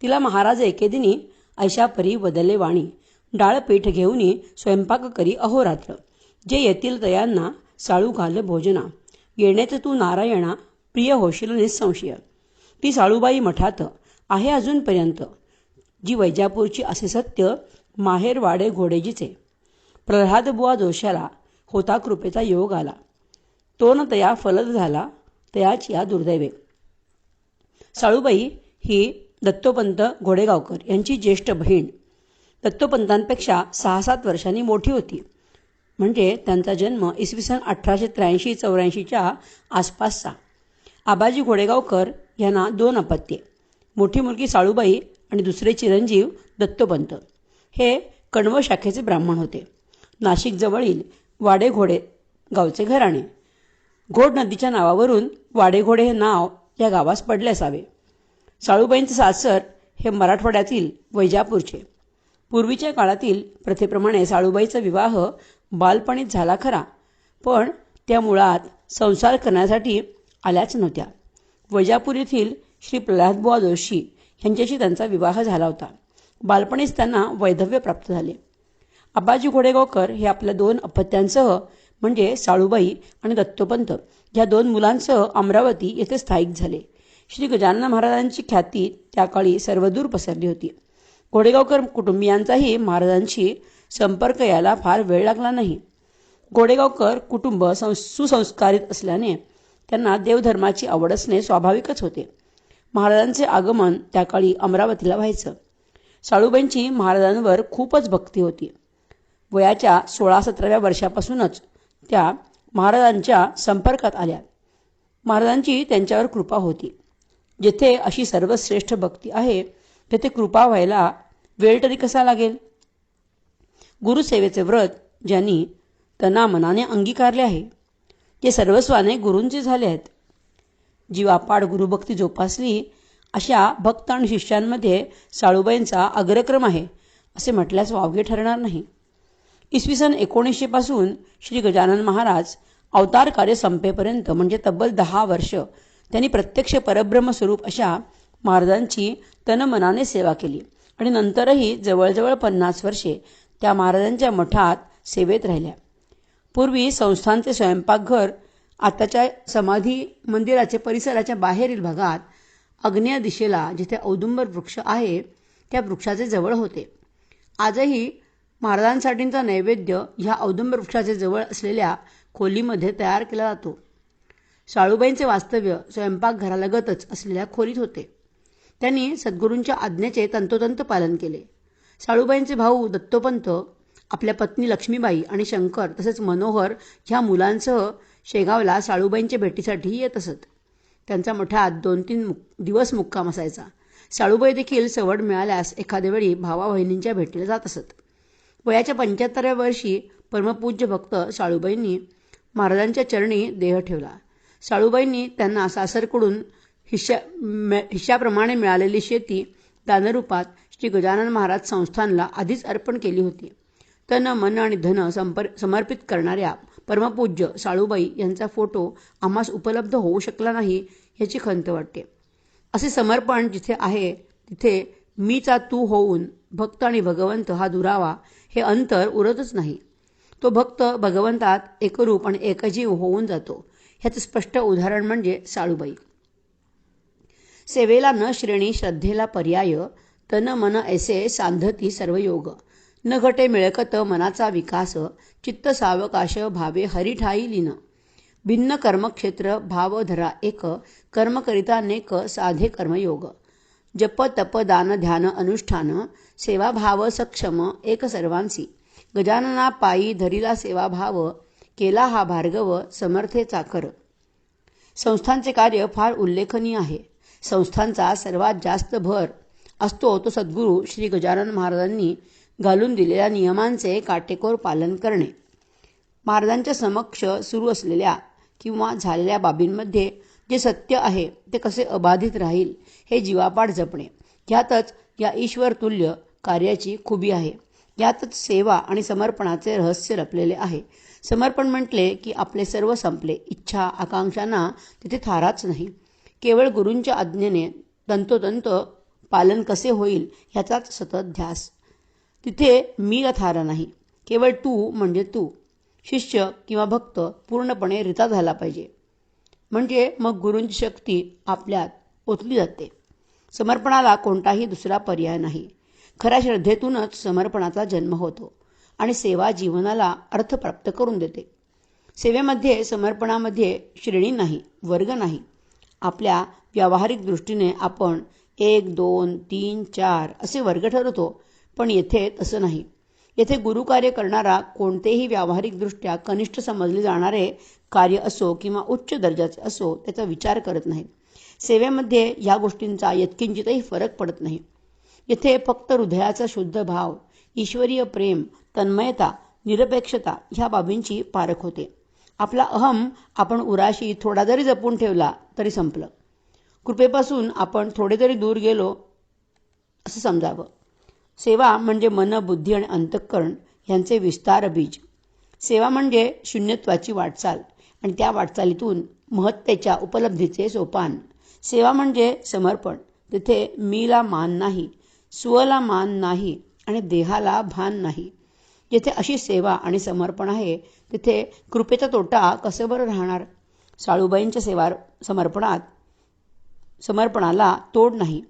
तिला महाराज एकेदिनी ऐशा परी बदले वाणी. डाळपीठ घेऊनी स्वयंपाक करी अहोरात्र. जे येतील तयांना साळू घाल भोजना. येणेच तू नारायणा प्रिय होशील निसंशय. ती साळूबाई मठात आहे अजूनपर्यंत. जी वैजापूरची असे सत्य माहेर वाडे घोडेजीचे. प्रल्हाद बुवा जोशाला होता कृपेचा योग आला. तो न तया फलद झाला तयाची या दुर्दैवे. साळूबाई ही दत्तोपंत घोडेगावकर यांची ज्येष्ठ बहीण. दत्तोपंतांपेक्षा 6-7 वर्षांनी मोठी होती. म्हणजे त्यांचा जन्म इसवी सन 1883-84च्या आसपासचा. आबाजी घोडेगावकर यांना 2 अपत्ये. मोठी मुलगी साळूबाई आणि दुसरे चिरंजीव दत्तोपंत. हे कण्व शाखेचे ब्राह्मण होते. नाशिकजवळील वाडेघोडे गावचे घराणे. घोड नदीच्या नावावरून वाडेघोडे हे नाव या गावास पडले असावे. साळूबाईंचे सासर हे मराठवाड्यातील वैजापूरचे. पूर्वीच्या काळातील प्रथेप्रमाणे साळूबाईचा विवाह बालपणीच झाला खरा, पण त्या मुळात संसार करण्यासाठी आल्याच नव्हत्या. वैजापूर येथील श्री प्रल्हादबुवा जोशी यांच्याशी त्यांचा विवाह झाला होता. बालपणीच त्यांना वैधव्य प्राप्त झाले. आबाजी घोडेगावकर हे आपल्या 2 अपत्यांसह म्हणजे साळूबाई आणि दत्तोपंत या 2 मुलांसह अमरावती येथे स्थायिक झाले. श्री गजानन महाराजांची ख्याती त्या काळी सर्वदूर पसरली होती. घोडेगावकर कुटुंबियांचाही महाराजांशी संपर्क यायला फार वेळ लागला नाही. घोडेगावकर कुटुंब सुसंस्कारित असल्याने त्यांना देवधर्माची आवड असणे स्वाभाविकच होते. महाराजांचे आगमन त्या काळी अमरावतीला व्हायचं. साळूबाईंची महाराजांवर खूपच भक्ती होती. वयाच्या 16-17व्या वर्षापासूनच त्या महाराजांच्या संपर्कात आल्या. महाराजांची त्यांच्यावर कृपा होती. जेथे अशी सर्वश्रेष्ठ भक्ती आहे तेथे कृपा व्हायला वेळ तरी कसा लागेल. गुरुसेवेचे व्रत ज्यांनी तनामनाने अंगीकारले आहे ते सर्वस्वाने गुरूंचे झाले आहेत. जीवापाड गुरुभक्ती जोपासली अशा भक्त आणि शिष्यांमध्ये साळूबाईंचा अग्रक्रम आहे असे म्हटल्यास वावगे ठरणार नाही. इसवी सन 1900 पासून श्री गजानन महाराज अवतार कार्य संपेपर्यंत म्हणजे तब्बल 10 वर्ष त्यांनी प्रत्यक्ष परब्रह्मस्वरूप अशा महाराजांची तनमनाने सेवा केली आणि नंतरही जवळजवळ 50 वर्षे त्या महाराजांच्या मठात सेवेत राहिल्या. पूर्वी संस्थानचे स्वयंपाकघर आताच्या समाधी मंदिराच्या परिसराच्या बाहेरील भागात आग्नेय दिशेला जिथे औदुंबर वृक्ष आहे त्या वृक्षाचे जवळ होते. आजही महाराजांसाठीचा नैवेद्य ह्या औदुंबर वृक्षाचे जवळ असलेल्या खोलीमध्ये तयार केला जातो. साळूबाईंचे वास्तव्य स्वयंपाकघरालगतच असलेल्या खोलीत होते. त्यांनी सद्गुरूंच्या आज्ञेचे तंतोतंत पालन केले. साळूबाईंचे भाऊ दत्तोपंत आपल्या पत्नी लक्ष्मीबाई आणि शंकर तसेच मनोहर ह्या मुलांसह शेगावला साळूबाईंच्या भेटीसाठी येत असत. त्यांचा मठात 2-3 दिवस मुक्काम असायचा. साळूबाई देखील सवड मिळाल्यास एखाद्या वेळी भावा बहिणींच्या भेटीला जात असत. वयाच्या 75व्या वर्षी परमपूज्य भक्त साळूबाईंनी महाराजांच्या चरणी देह ठेवला. साळूबाईंनी त्यांना सासरकडून हिश्श्याप्रमाणे मिळालेली शेती दानरूपात श्री गजानन महाराज संस्थानला आधीच अर्पण केली होती. तन मन आणि धन समर्पित करणाऱ्या परमपूज्य साळूबाई यांचा फोटो आम्हास उपलब्ध होऊ शकला नाही याची खंत वाटते. असे समर्पण जिथे आहे तिथे मीचा तू होऊन भक्त आणि भगवंत हा दुरावा हे अंतर उरतच नाही. तो भक्त भगवंतात एकरूप आणि एकजीव होऊन जातो. ह्याचं स्पष्ट उदाहरण म्हणजे साळूबाई. सेवेला न श्रेणी श्रद्धेला पर्याय तन मन ऐसे सांधती सर्व योग न घटे मिळकत मनाचा विकास चित्त सावकाश भावे हरिठाई लीन भिन्न कर्मक्षेत्र भाव धरा एक कर्म करिता नेक साधे कर्मयोग जप तप दान ध्यान अनुष्ठान सेवाभाव सक्षम एक सर्वांसी गजानना पायी धरिला सेवाभाव केला हा भार्गव समर्थे चाकर. संस्थांचे कार्य फार उल्लेखनीय आहे. संस्थांचा सर्वात जास्त भर असतो तो सद्गुरू श्री गजानन महाराजांनी घालून दिलेल्या नियमांचे काटेकोर पालन करणे. महाराजांच्या समक्ष सुरू असलेल्या किंवा झालेल्या बाबींमध्ये जे सत्य आहे ते कसे अबाधित राहील हे जीवापाड जपणे. ह्यातच या ईश्वरतुल्य कार्याची खुबी आहे. यातच सेवा आणि समर्पणाचे रहस्य लपलेले आहे. समर्पण म्हटले की आपले सर्व संपले. इच्छा आकांक्षांना तिथे थाराच नाही. केवळ गुरूंच्या आज्ञेने तंतोतंत पालन कसे होईल ह्याचाच सतत ध्यास. तिथे मीला थारा नाही. केवळ तू म्हणजे तू. शिष्य किंवा भक्त पूर्णपणे रिता झाला पाहिजे. म्हणजे मग गुरूंची शक्ती आपल्यात ओतली जाते. समर्पणाला कोणताही दुसरा पर्याय नाही. खऱ्या श्रद्धेतूनच समर्पणाचा जन्म होतो आणि सेवा जीवनाला अर्थ प्राप्त करून देते. सेवेमध्ये समर्पणामध्ये श्रेणी नाही, वर्ग नाही. आपल्या व्यावहारिक दृष्टीने आपण 1, 2, 3, 4 असे वर्ग ठरवतो, पण येथे तसं नाही. येथे गुरुकार्य करणारा कोणतेही व्यावहारिकदृष्ट्या कनिष्ठ समजले जाणारे कार्य असो किंवा उच्च दर्जाचे असो त्याचा विचार करत नाहीत. सेवेमध्ये ह्या गोष्टींचा यत्किंचितही फरक पडत नाही. येथे फक्त हृदयाचा शुद्ध भाव, ईश्वरीय प्रेम, तन्मयता, निरपेक्षता ह्या बाबींची पारख होते. आपला अहम आपण उराशी थोडा जरी जपून ठेवला तरी संपलं. कृपेपासून आपण थोडे जरी दूर गेलो असं समजावं. सेवा म्हणजे मन, बुद्धी आणि अंतःकरण यांचे विस्तार बीज. सेवा म्हणजे शून्यत्वाची वाटचाल आणि त्या वाटचालीतून महत्तेच्या उपलब्धीचे सोपान. सेवा म्हणजे समर्पण. तिथे मीला मान नाही, स्वला मान नाही आणि देहाला भान नाही. जिथे अशी सेवा आणि समर्पण आहे तिथे कृपेचा तोटा कसं बरं राहणार. साळूबाईंच्या समर्पणाला तोड नाही.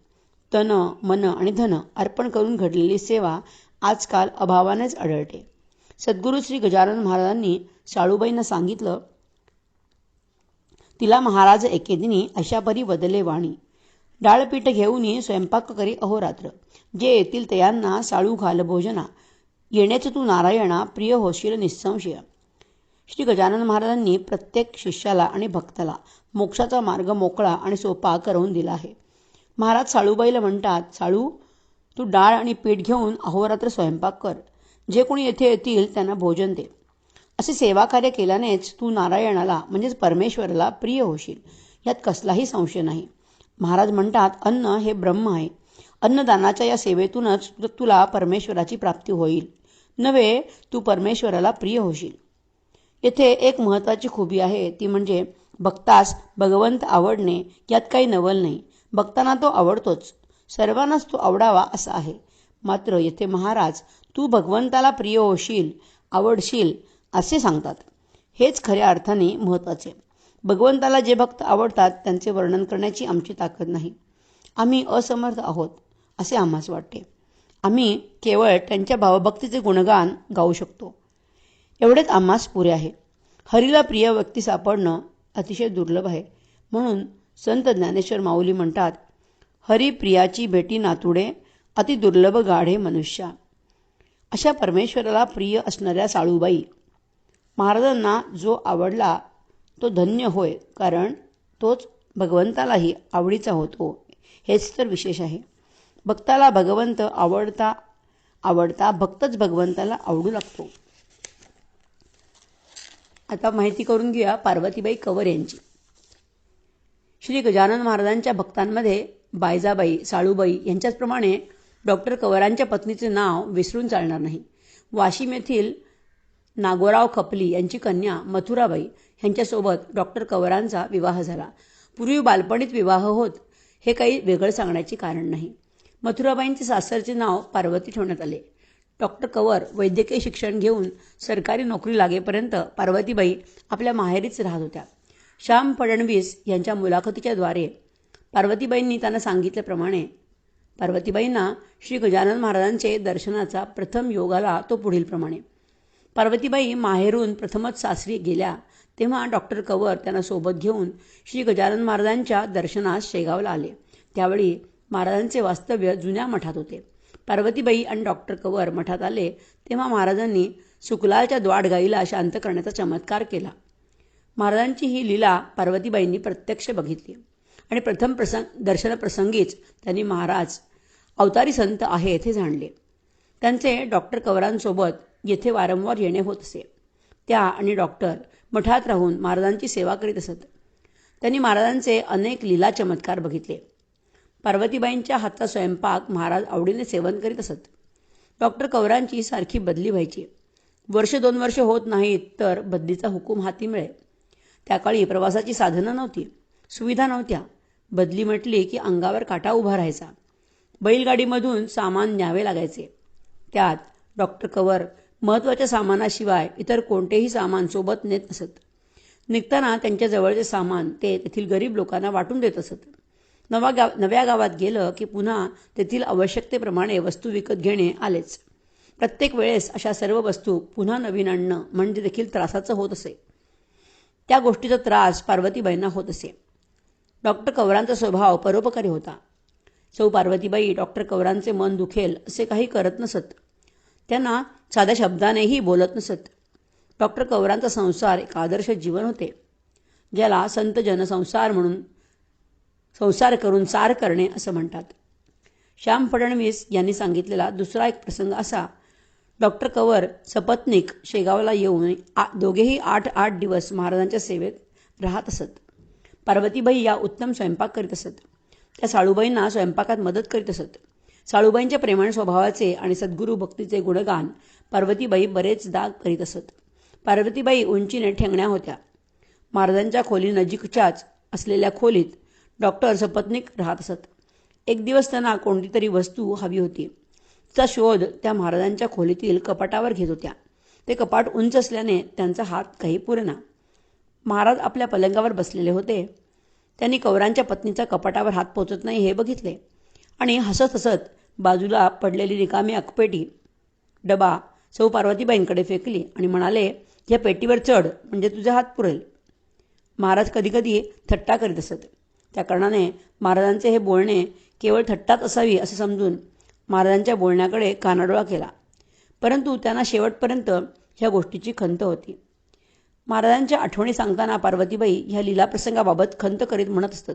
तन मन आणि धन अर्पण करून घडलेली सेवा आजकाल अभावानेच आढळते. सद्गुरू श्री गजानन महाराजांनी साळूबाईंना सांगितलं, तिला महाराज एके दिनी अशा परी बदले वाणी. डाळपीठ घेऊन स्वयंपाक करी अहोरात्र. जे येतील तयांना साळू घाल भोजना. येण्याचं तू नारायणा प्रिय होशील निःसंशय. श्री गजानन महाराजांनी प्रत्येक शिष्याला आणि भक्ताला मोक्षाचा मार्ग मोकळा आणि सोपा करून दिला आहे. महाराज साळूबाईला म्हणतात, साळू, तू डाळ आणि पीठ घेऊन अहोरात्र स्वयंपाक कर. जे कोणी येथे येतील त्यांना भोजन दे. असे सेवा कार्य केल्यानेच तू नारायणाला म्हणजेच परमेश्वराला प्रिय होशील, यात कसलाही संशय नाही. महाराज म्हणतात, अन्न हे ब्रह्म आहे. अन्नदानाच्या या सेवेतूनच तुला परमेश्वराची प्राप्ती होईल, नव्हे तू परमेश्वराला प्रिय होशील. येथे एक महत्त्वाची खूबी आहे, ती म्हणजे भक्तास भगवंत आवडणे. यात काही नवल नाही. भक्तांना तो आवडतोच, सर्वांनाच तो आवडावा असा आहे. मात्र येथे महाराज तू भगवंताला प्रिय होशील, आवडशील असे सांगतात. हेच खऱ्या अर्थाने महत्त्वाचे. भगवंताला जे भक्त आवडतात त्यांचे वर्णन करण्याची आमची ताकद नाही. आम्ही असमर्थ आहोत असे आम्हास वाटते. आम्ही केवळ त्यांच्या भावभक्तीचे गुणगान गाऊ शकतो, एवढेच आम्हास पुरे आहे. हरीला प्रिय व्यक्ती सापडणं अतिशय दुर्लभ आहे. म्हणून संत ज्ञानेश्वर माऊली म्हणतात, हरी प्रियाची भेटी नातुडे, अति दुर्लभ गाढे मनुष्या. अशा परमेश्वराला प्रिय असणाऱ्या साळूबाई महाराजांना जो आवडला तो धन्य होय, कारण तोच भगवंतालाही आवडीचा होतो. हेच तर विशेष आहे. भक्ताला भगवंत आवडता आवडता भक्तच भगवंताला आवडू लागतो. आता माहिती करून घेऊया पार्वतीबाई कंवर यांची. श्री गजानन महाराजांच्या भक्तांमध्ये बायजाबाई, साळूबाई यांच्याचप्रमाणे डॉक्टर कंवरांच्या पत्नीचे नाव विसरून चालणार नाही. वाशिम येथील नागोराव खपली यांची कन्या मथुराबाई यांच्यासोबत डॉक्टर कंवरांचा विवाह झाला. पूर्वी बालपणीत विवाह होत हे काही वेगळं सांगण्याचे कारण नाही. मथुराबाईंचे सासरचे नाव पार्वती ठेवण्यात आले. डॉक्टर कंवर वैद्यकीय शिक्षण घेऊन सरकारी नोकरी लागेपर्यंत पार्वतीबाई आपल्या माहेरीच राहत होत्या. श्याम फडणवीस यांच्या मुलाखतीच्या द्वारे पार्वतीबाईंनी त्यांना सांगितल्याप्रमाणे पार्वतीबाईंना श्री गजानन महाराजांचे दर्शनाचा प्रथम योग आला, तो पुढीलप्रमाणे. पार्वतीबाई माहेरून प्रथमच सासरी गेल्या तेव्हा डॉक्टर कंवर त्यांना सोबत घेऊन श्री गजानन महाराजांच्या दर्शनास शेगावला आले. त्यावेळी महाराजांचे वास्तव्य जुन्या मठात होते. पार्वतीबाई आणि डॉक्टर कंवर मठात आले तेव्हा महाराजांनी सुकलाच्या द्वाडगाईला शांत करण्याचा चमत्कार केला. महाराजांची ही लीला पार्वतीबाईंनी प्रत्यक्ष बघितली आणि प्रथम दर्शनप्रसंगीच त्यांनी महाराज अवतारी संत आहेत हे जाणले. त्यांचे डॉक्टर कंवरांसोबत येथे वारंवार येणे होत असे. त्या आणि डॉक्टर मठात राहून महाराजांची सेवा करीत असत. त्यांनी महाराजांचे अनेक लीला चमत्कार बघितले. पार्वतीबाईंच्या हातचा स्वयंपाक महाराज आवडीने सेवन करीत असत. डॉक्टर कंवरांची सारखी बदली व्हायची. 1-2 वर्ष होत नाहीत तर बदलीचा हुकूम हाती मिळे. त्या काळी प्रवासाची साधनं नव्हती, सुविधा नव्हत्या. बदली म्हटली की अंगावर काटा उभा राहायचा. बैलगाडीमधून सामान न्यावे लागायचे. त्यात डॉक्टर कंवर महत्त्वाच्या सामानाशिवाय इतर कोणतेही सामान सोबत नेत नसत. निघताना त्यांच्या जवळचे सामान ते तेथील गरीब लोकांना वाटून देत असत. नव्या गावात गेलं की पुन्हा तेथील आवश्यकतेप्रमाणे वस्तू विकत घेणे आलेच. प्रत्येक वेळेस अशा सर्व वस्तू पुन्हा नवीन आणणं म्हणजे देखील त्रासाचं होत असे. त्या गोष्टीचा त्रास पार्वतीबाईंना होत असे. डॉक्टर कंवरांचा स्वभाव परोपकारी होता. सौ पार्वतीबाई डॉक्टर कंवरांचे मन दुखेल असे काही करत नसत. त्यांना साध्या शब्दानेही बोलत नसत. डॉक्टर कंवरांचा संसार एक आदर्श जीवन होते, ज्याला संत जनसंसार म्हणून संसार करून सार करणे असं म्हणतात. श्याम फडणवीस यांनी सांगितलेला दुसरा एक प्रसंग असा. डॉक्टर कंवर सपत्नीक शेगावला येऊन दोघेही 8-8 दिवस महाराजांच्या सेवेत राहत असत. पार्वतीबाई या उत्तम स्वयंपाक करीत असत. त्या साळूबाईंना स्वयंपाकात मदत करीत असत. साळूबाईंच्या प्रेमळ स्वभावाचे आणि सद्गुरू भक्तीचे गुणगान पार्वतीबाई बरेचदा करीत असत. पार्वतीबाई उंचीने ठेंगण्या होत्या. महाराजांच्या खोली नजीकच्याच असलेल्या खोलीत डॉक्टर सपत्नीक राहत असत. एक दिवस त्यांना कोणती तरी वस्तू हवी होती. तिचा शोध त्या महाराजांच्या खोलीतील कपाटावर घेत होत्या. ते कपाट उंच असल्याने त्यांचा हात काही पुरेना. महाराज आपल्या पलंगावर बसलेले होते. त्यांनी कौरांच्या पत्नीचा कपाटावर हात पोचत नाही हे बघितले आणि हसत हसत बाजूला पडलेली रिकामी अकपेटी डबा सौ पार्वतीबाईंकडे फेकली आणि म्हणाले, या पेटीवर चढ म्हणजे तुझा हात पुरेल. महाराज कधीकधी थट्टा करीत असत. त्या कारणाने महाराजांचे हे बोलणे केवळ थट्टाच असावी असे समजून महाराजांच्या बोलण्याकडे कानाडोळा केला. परंतु त्यांना शेवटपर्यंत ह्या गोष्टीची खंत होती. महाराजांच्या आठवणी सांगताना पार्वतीबाई ह्या लीलाप्रसंगाबाबत खंत करीत म्हणत असत,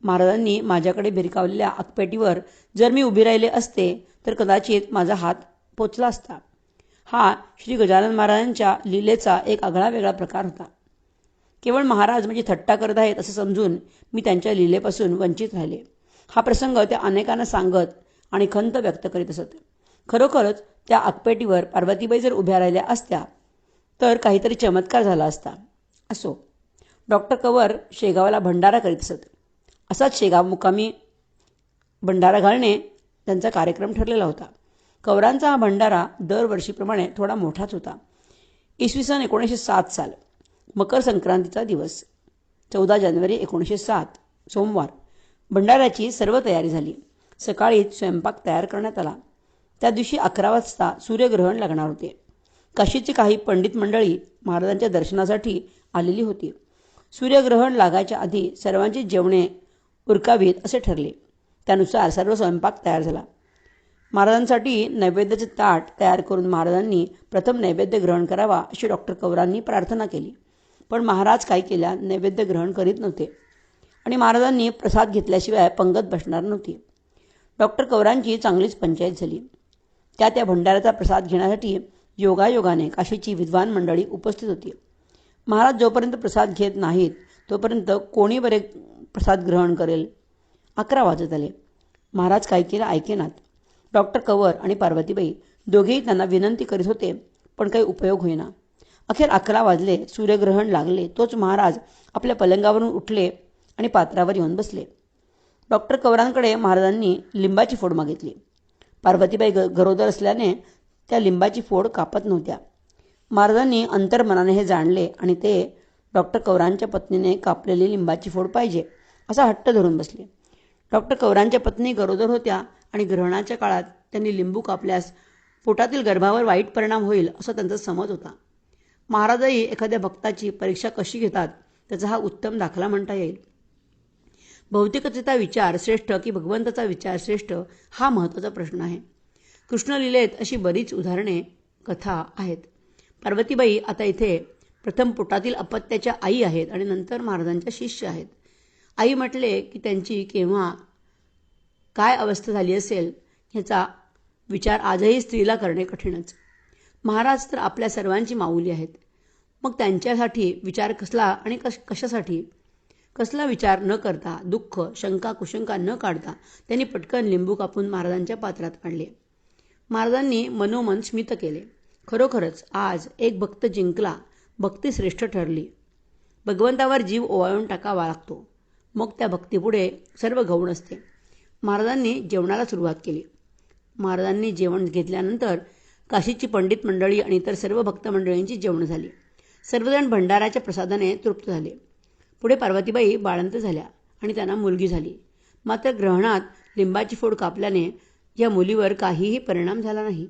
महाराजांनी माझ्याकडे भिरकावलेल्या अकपेटीवर जर मी उभी राहिले असते तर कदाचित माझा हात पोचला असता. हा श्री गजानन महाराजांच्या लीलेचा एक आगळा वेगळा प्रकार होता. केवळ महाराज म्हणजे थट्टा करत आहेत असं समजून मी त्यांच्या लीलेपासून वंचित राहिले. हा प्रसंग त्या अनेकांना सांगत आणि खंत व्यक्त करीत असत. खरोखरच त्या अकपेटीवर पार्वतीबाई जर उभ्या राहिल्या असत्या तर काहीतरी चमत्कार झाला असता. असो, डॉक्टर कवर शेगावला भंडारा करीत असत. असाच शेगाव मुकामी भंडारा घालणे त्यांचा कार्यक्रम ठरलेला होता. कवरांचा हा भंडारा दरवर्षीप्रमाणे थोडा मोठाच होता. इसवी सन 1907 साल, मकर संक्रांतीचा दिवस, 14 जानेवारी 1907 सोमवार. भंडाऱ्याची सर्व तयारी झाली. सकाळीच स्वयंपाक तयार करण्यात आला. त्या दिवशी 11 वाजता सूर्यग्रहण लागणार होते. काशीची काही पंडित मंडळी महाराजांच्या दर्शनासाठी आलेली होती. सूर्यग्रहण लागायच्या आधी सर्वांची जेवणे उरकावीत असे ठरले. त्यानुसार सर्व स्वयंपाक तयार झाला. महाराजांसाठी नैवेद्याचे ताट तयार करून महाराजांनी प्रथम नैवेद्य ग्रहण करावा अशी डॉक्टर कवरांनी प्रार्थना केली. पण महाराज काय केल्या नैवेद्य ग्रहण करीत नव्हते आणि महाराजांनी प्रसाद घेतल्याशिवाय पंगत बसणार नव्हती. डॉक्टर कवरांची चांगलीच पंचायत झाली. त्या भंडाऱ्याचा प्रसाद घेण्यासाठी योगायोगाने काशीची विद्वान मंडळी उपस्थित होती. महाराज जोपर्यंत प्रसाद घेत नाहीत तोपर्यंत कोणी बरे प्रसाद ग्रहण करेल. 11 वाजत आले. महाराज काय केलं ऐकेनात. डॉक्टर कवर आणि पार्वतीबाई दोघेही त्यांना विनंती करीत होते, पण काही उपयोग होईना. अखेर 11 वाजले. सूर्यग्रहण लागले. तोच महाराज आपल्या पलंगावरून उठले आणि पात्रावर येऊन बसले. डॉक्टर कवरांकडे महाराजांनी लिंबाची फोड मागितली. पार्वतीबाई गरोदर असल्याने त्या लिंबाची फोड कापत नव्हत्या. महाराजांनी अंतर्मनाने हे जाणले आणि ते डॉक्टर कवरांच्या पत्नीने कापलेली लिंबाची फोड पाहिजे असा हट्ट धरून बसले. डॉक्टर कवरांच्या पत्नी गरोदर होत्या आणि ग्रहणाच्या काळात त्यांनी लिंबू कापल्यास पोटातील गर्भावर वाईट परिणाम होईल असा त्यांचा समज होता. महाराजही एखाद्या भक्ताची परीक्षा कशी घेतात त्याचा हा उत्तम दाखला म्हणता येईल. भौतिकतेचा विचार श्रेष्ठ की भगवंताचा विचार श्रेष्ठ हा महत्त्वाचा प्रश्न आहे. कृष्णलीलेत अशी बरीच उदाहरणे कथा आहेत. पार्वतीबाई आता इथे प्रथम पोटातील अपत्याच्या आई आहेत आणि नंतर महाराजांच्या शिष्य आहेत. आई म्हटले की त्यांची केव्हा काय अवस्था झाली असेल ह्याचा विचार आजही स्त्रीला करणे कठीणच. महाराज तर आपल्या सर्वांची माऊली आहेत. मग त्यांच्यासाठी विचार कसला आणि कशासाठी? कसला विचार न करता, दुःख शंका कुशंका न काढता त्यांनी पटकन लिंबू कापून महाराजांच्या पात्रात आणले. महाराजांनी मनोमन स्मित केले. खरोखरच आज एक भक्त जिंकला. भक्ती श्रेष्ठ ठरली. भगवंतावर जीव ओवाळून टाकावा लागतो. मग त्या भक्तीपुढे सर्व गौण असते. महाराजांनी जेवणाला सुरुवात केली. महाराजांनी जेवण घेतल्यानंतर काशीची पंडित मंडळी आणि इतर सर्व भक्त मंडळींची जेवण झाली. सर्वजण भंडाऱ्याच्या प्रसादाने तृप्त झाले. पुढे पार्वतीबाई बाळंत झाल्या आणि त्यांना मुलगी झाली. मात्र ग्रहणात लिंबाची फोड कापल्याने या मुलीवर काहीही परिणाम झाला नाही.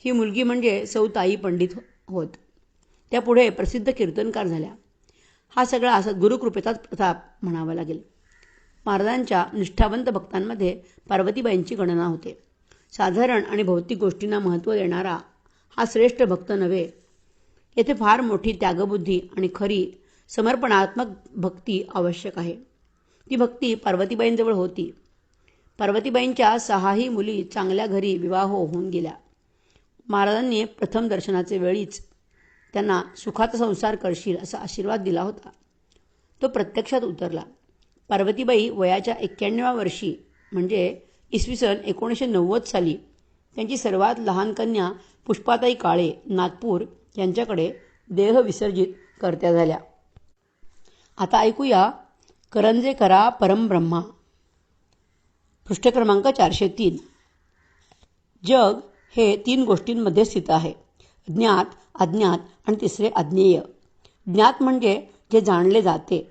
ही मुलगी म्हणजे सौ ताई पंडित होत. त्या पुढे प्रसिद्ध कीर्तनकार झाल्या. हा सगळा सद्गुरुकृपेचाच प्रताप म्हणावा लागेल. महाराजांच्या निष्ठावंत भक्तांमध्ये पार्वतीबाईंची गणना होते. साधारण आणि भौतिक गोष्टींना महत्त्व देणारा हा श्रेष्ठ भक्त नव्हे. येथे फार मोठी त्यागबुद्धी आणि खरी समर्पणात्मक भक्ती आवश्यक आहे. ती भक्ती पार्वतीबाईंजवळ होती. पार्वतीबाईंच्या 6ही मुली चांगल्या घरी विवाह होऊन गेल्या. महाराजांनी प्रथम दर्शनाचे वेळीच त्यांना सुखाचा संसार करशील असा आशीर्वाद दिला होता. तो प्रत्यक्षात उतरला. पार्वतीबाई वयाच्या 91व्या वर्षी म्हणजे इसवी सन 1990 साली त्यांची सर्वात लहान कन्या पुष्पाताई काळे नागपूर यांच्याकडे देह विसर्जित करत्या झाल्या. आता ऐकूया करंजे करा परमब्रह्मा. पृष्ठ क्रमांक 403. जग हे 3 गोष्टींमध्ये स्थित आहे. ज्ञात, अज्ञात आणि तिसरे अज्ञेय. ज्ञात म्हणजे जे जाणले जाते,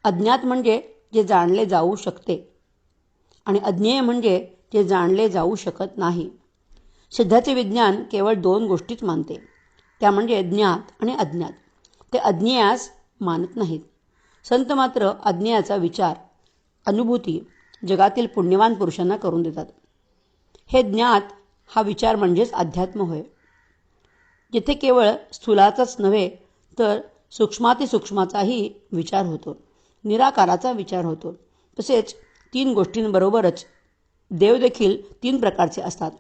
अज्ञात म्हणजे जे जाणले जाऊ शकते आणि अज्ञेय म्हणजे जे जाणले जाऊ शकत नाही. सध्याचे विज्ञान केवळ 2 गोष्टीच मानते, त्या म्हणजे ज्ञात आणि अज्ञात. ते अज्ञेयास मानत नाहीत. संत मात्र अज्ञेयाचा विचार, अनुभूती जगातील पुण्यवान पुरुषांना करून देतात. हे ज्ञात हा विचार म्हणजेच अध्यात्म होय. जिथे केवळ स्थूलाचाच नव्हे तर सूक्ष्मातिसूक्ष्माचाही विचार होतो, निराकाराचा विचार होतो. तसेच 3 गोष्टींबरोबरच देव देखील 3 प्रकारचे असतात.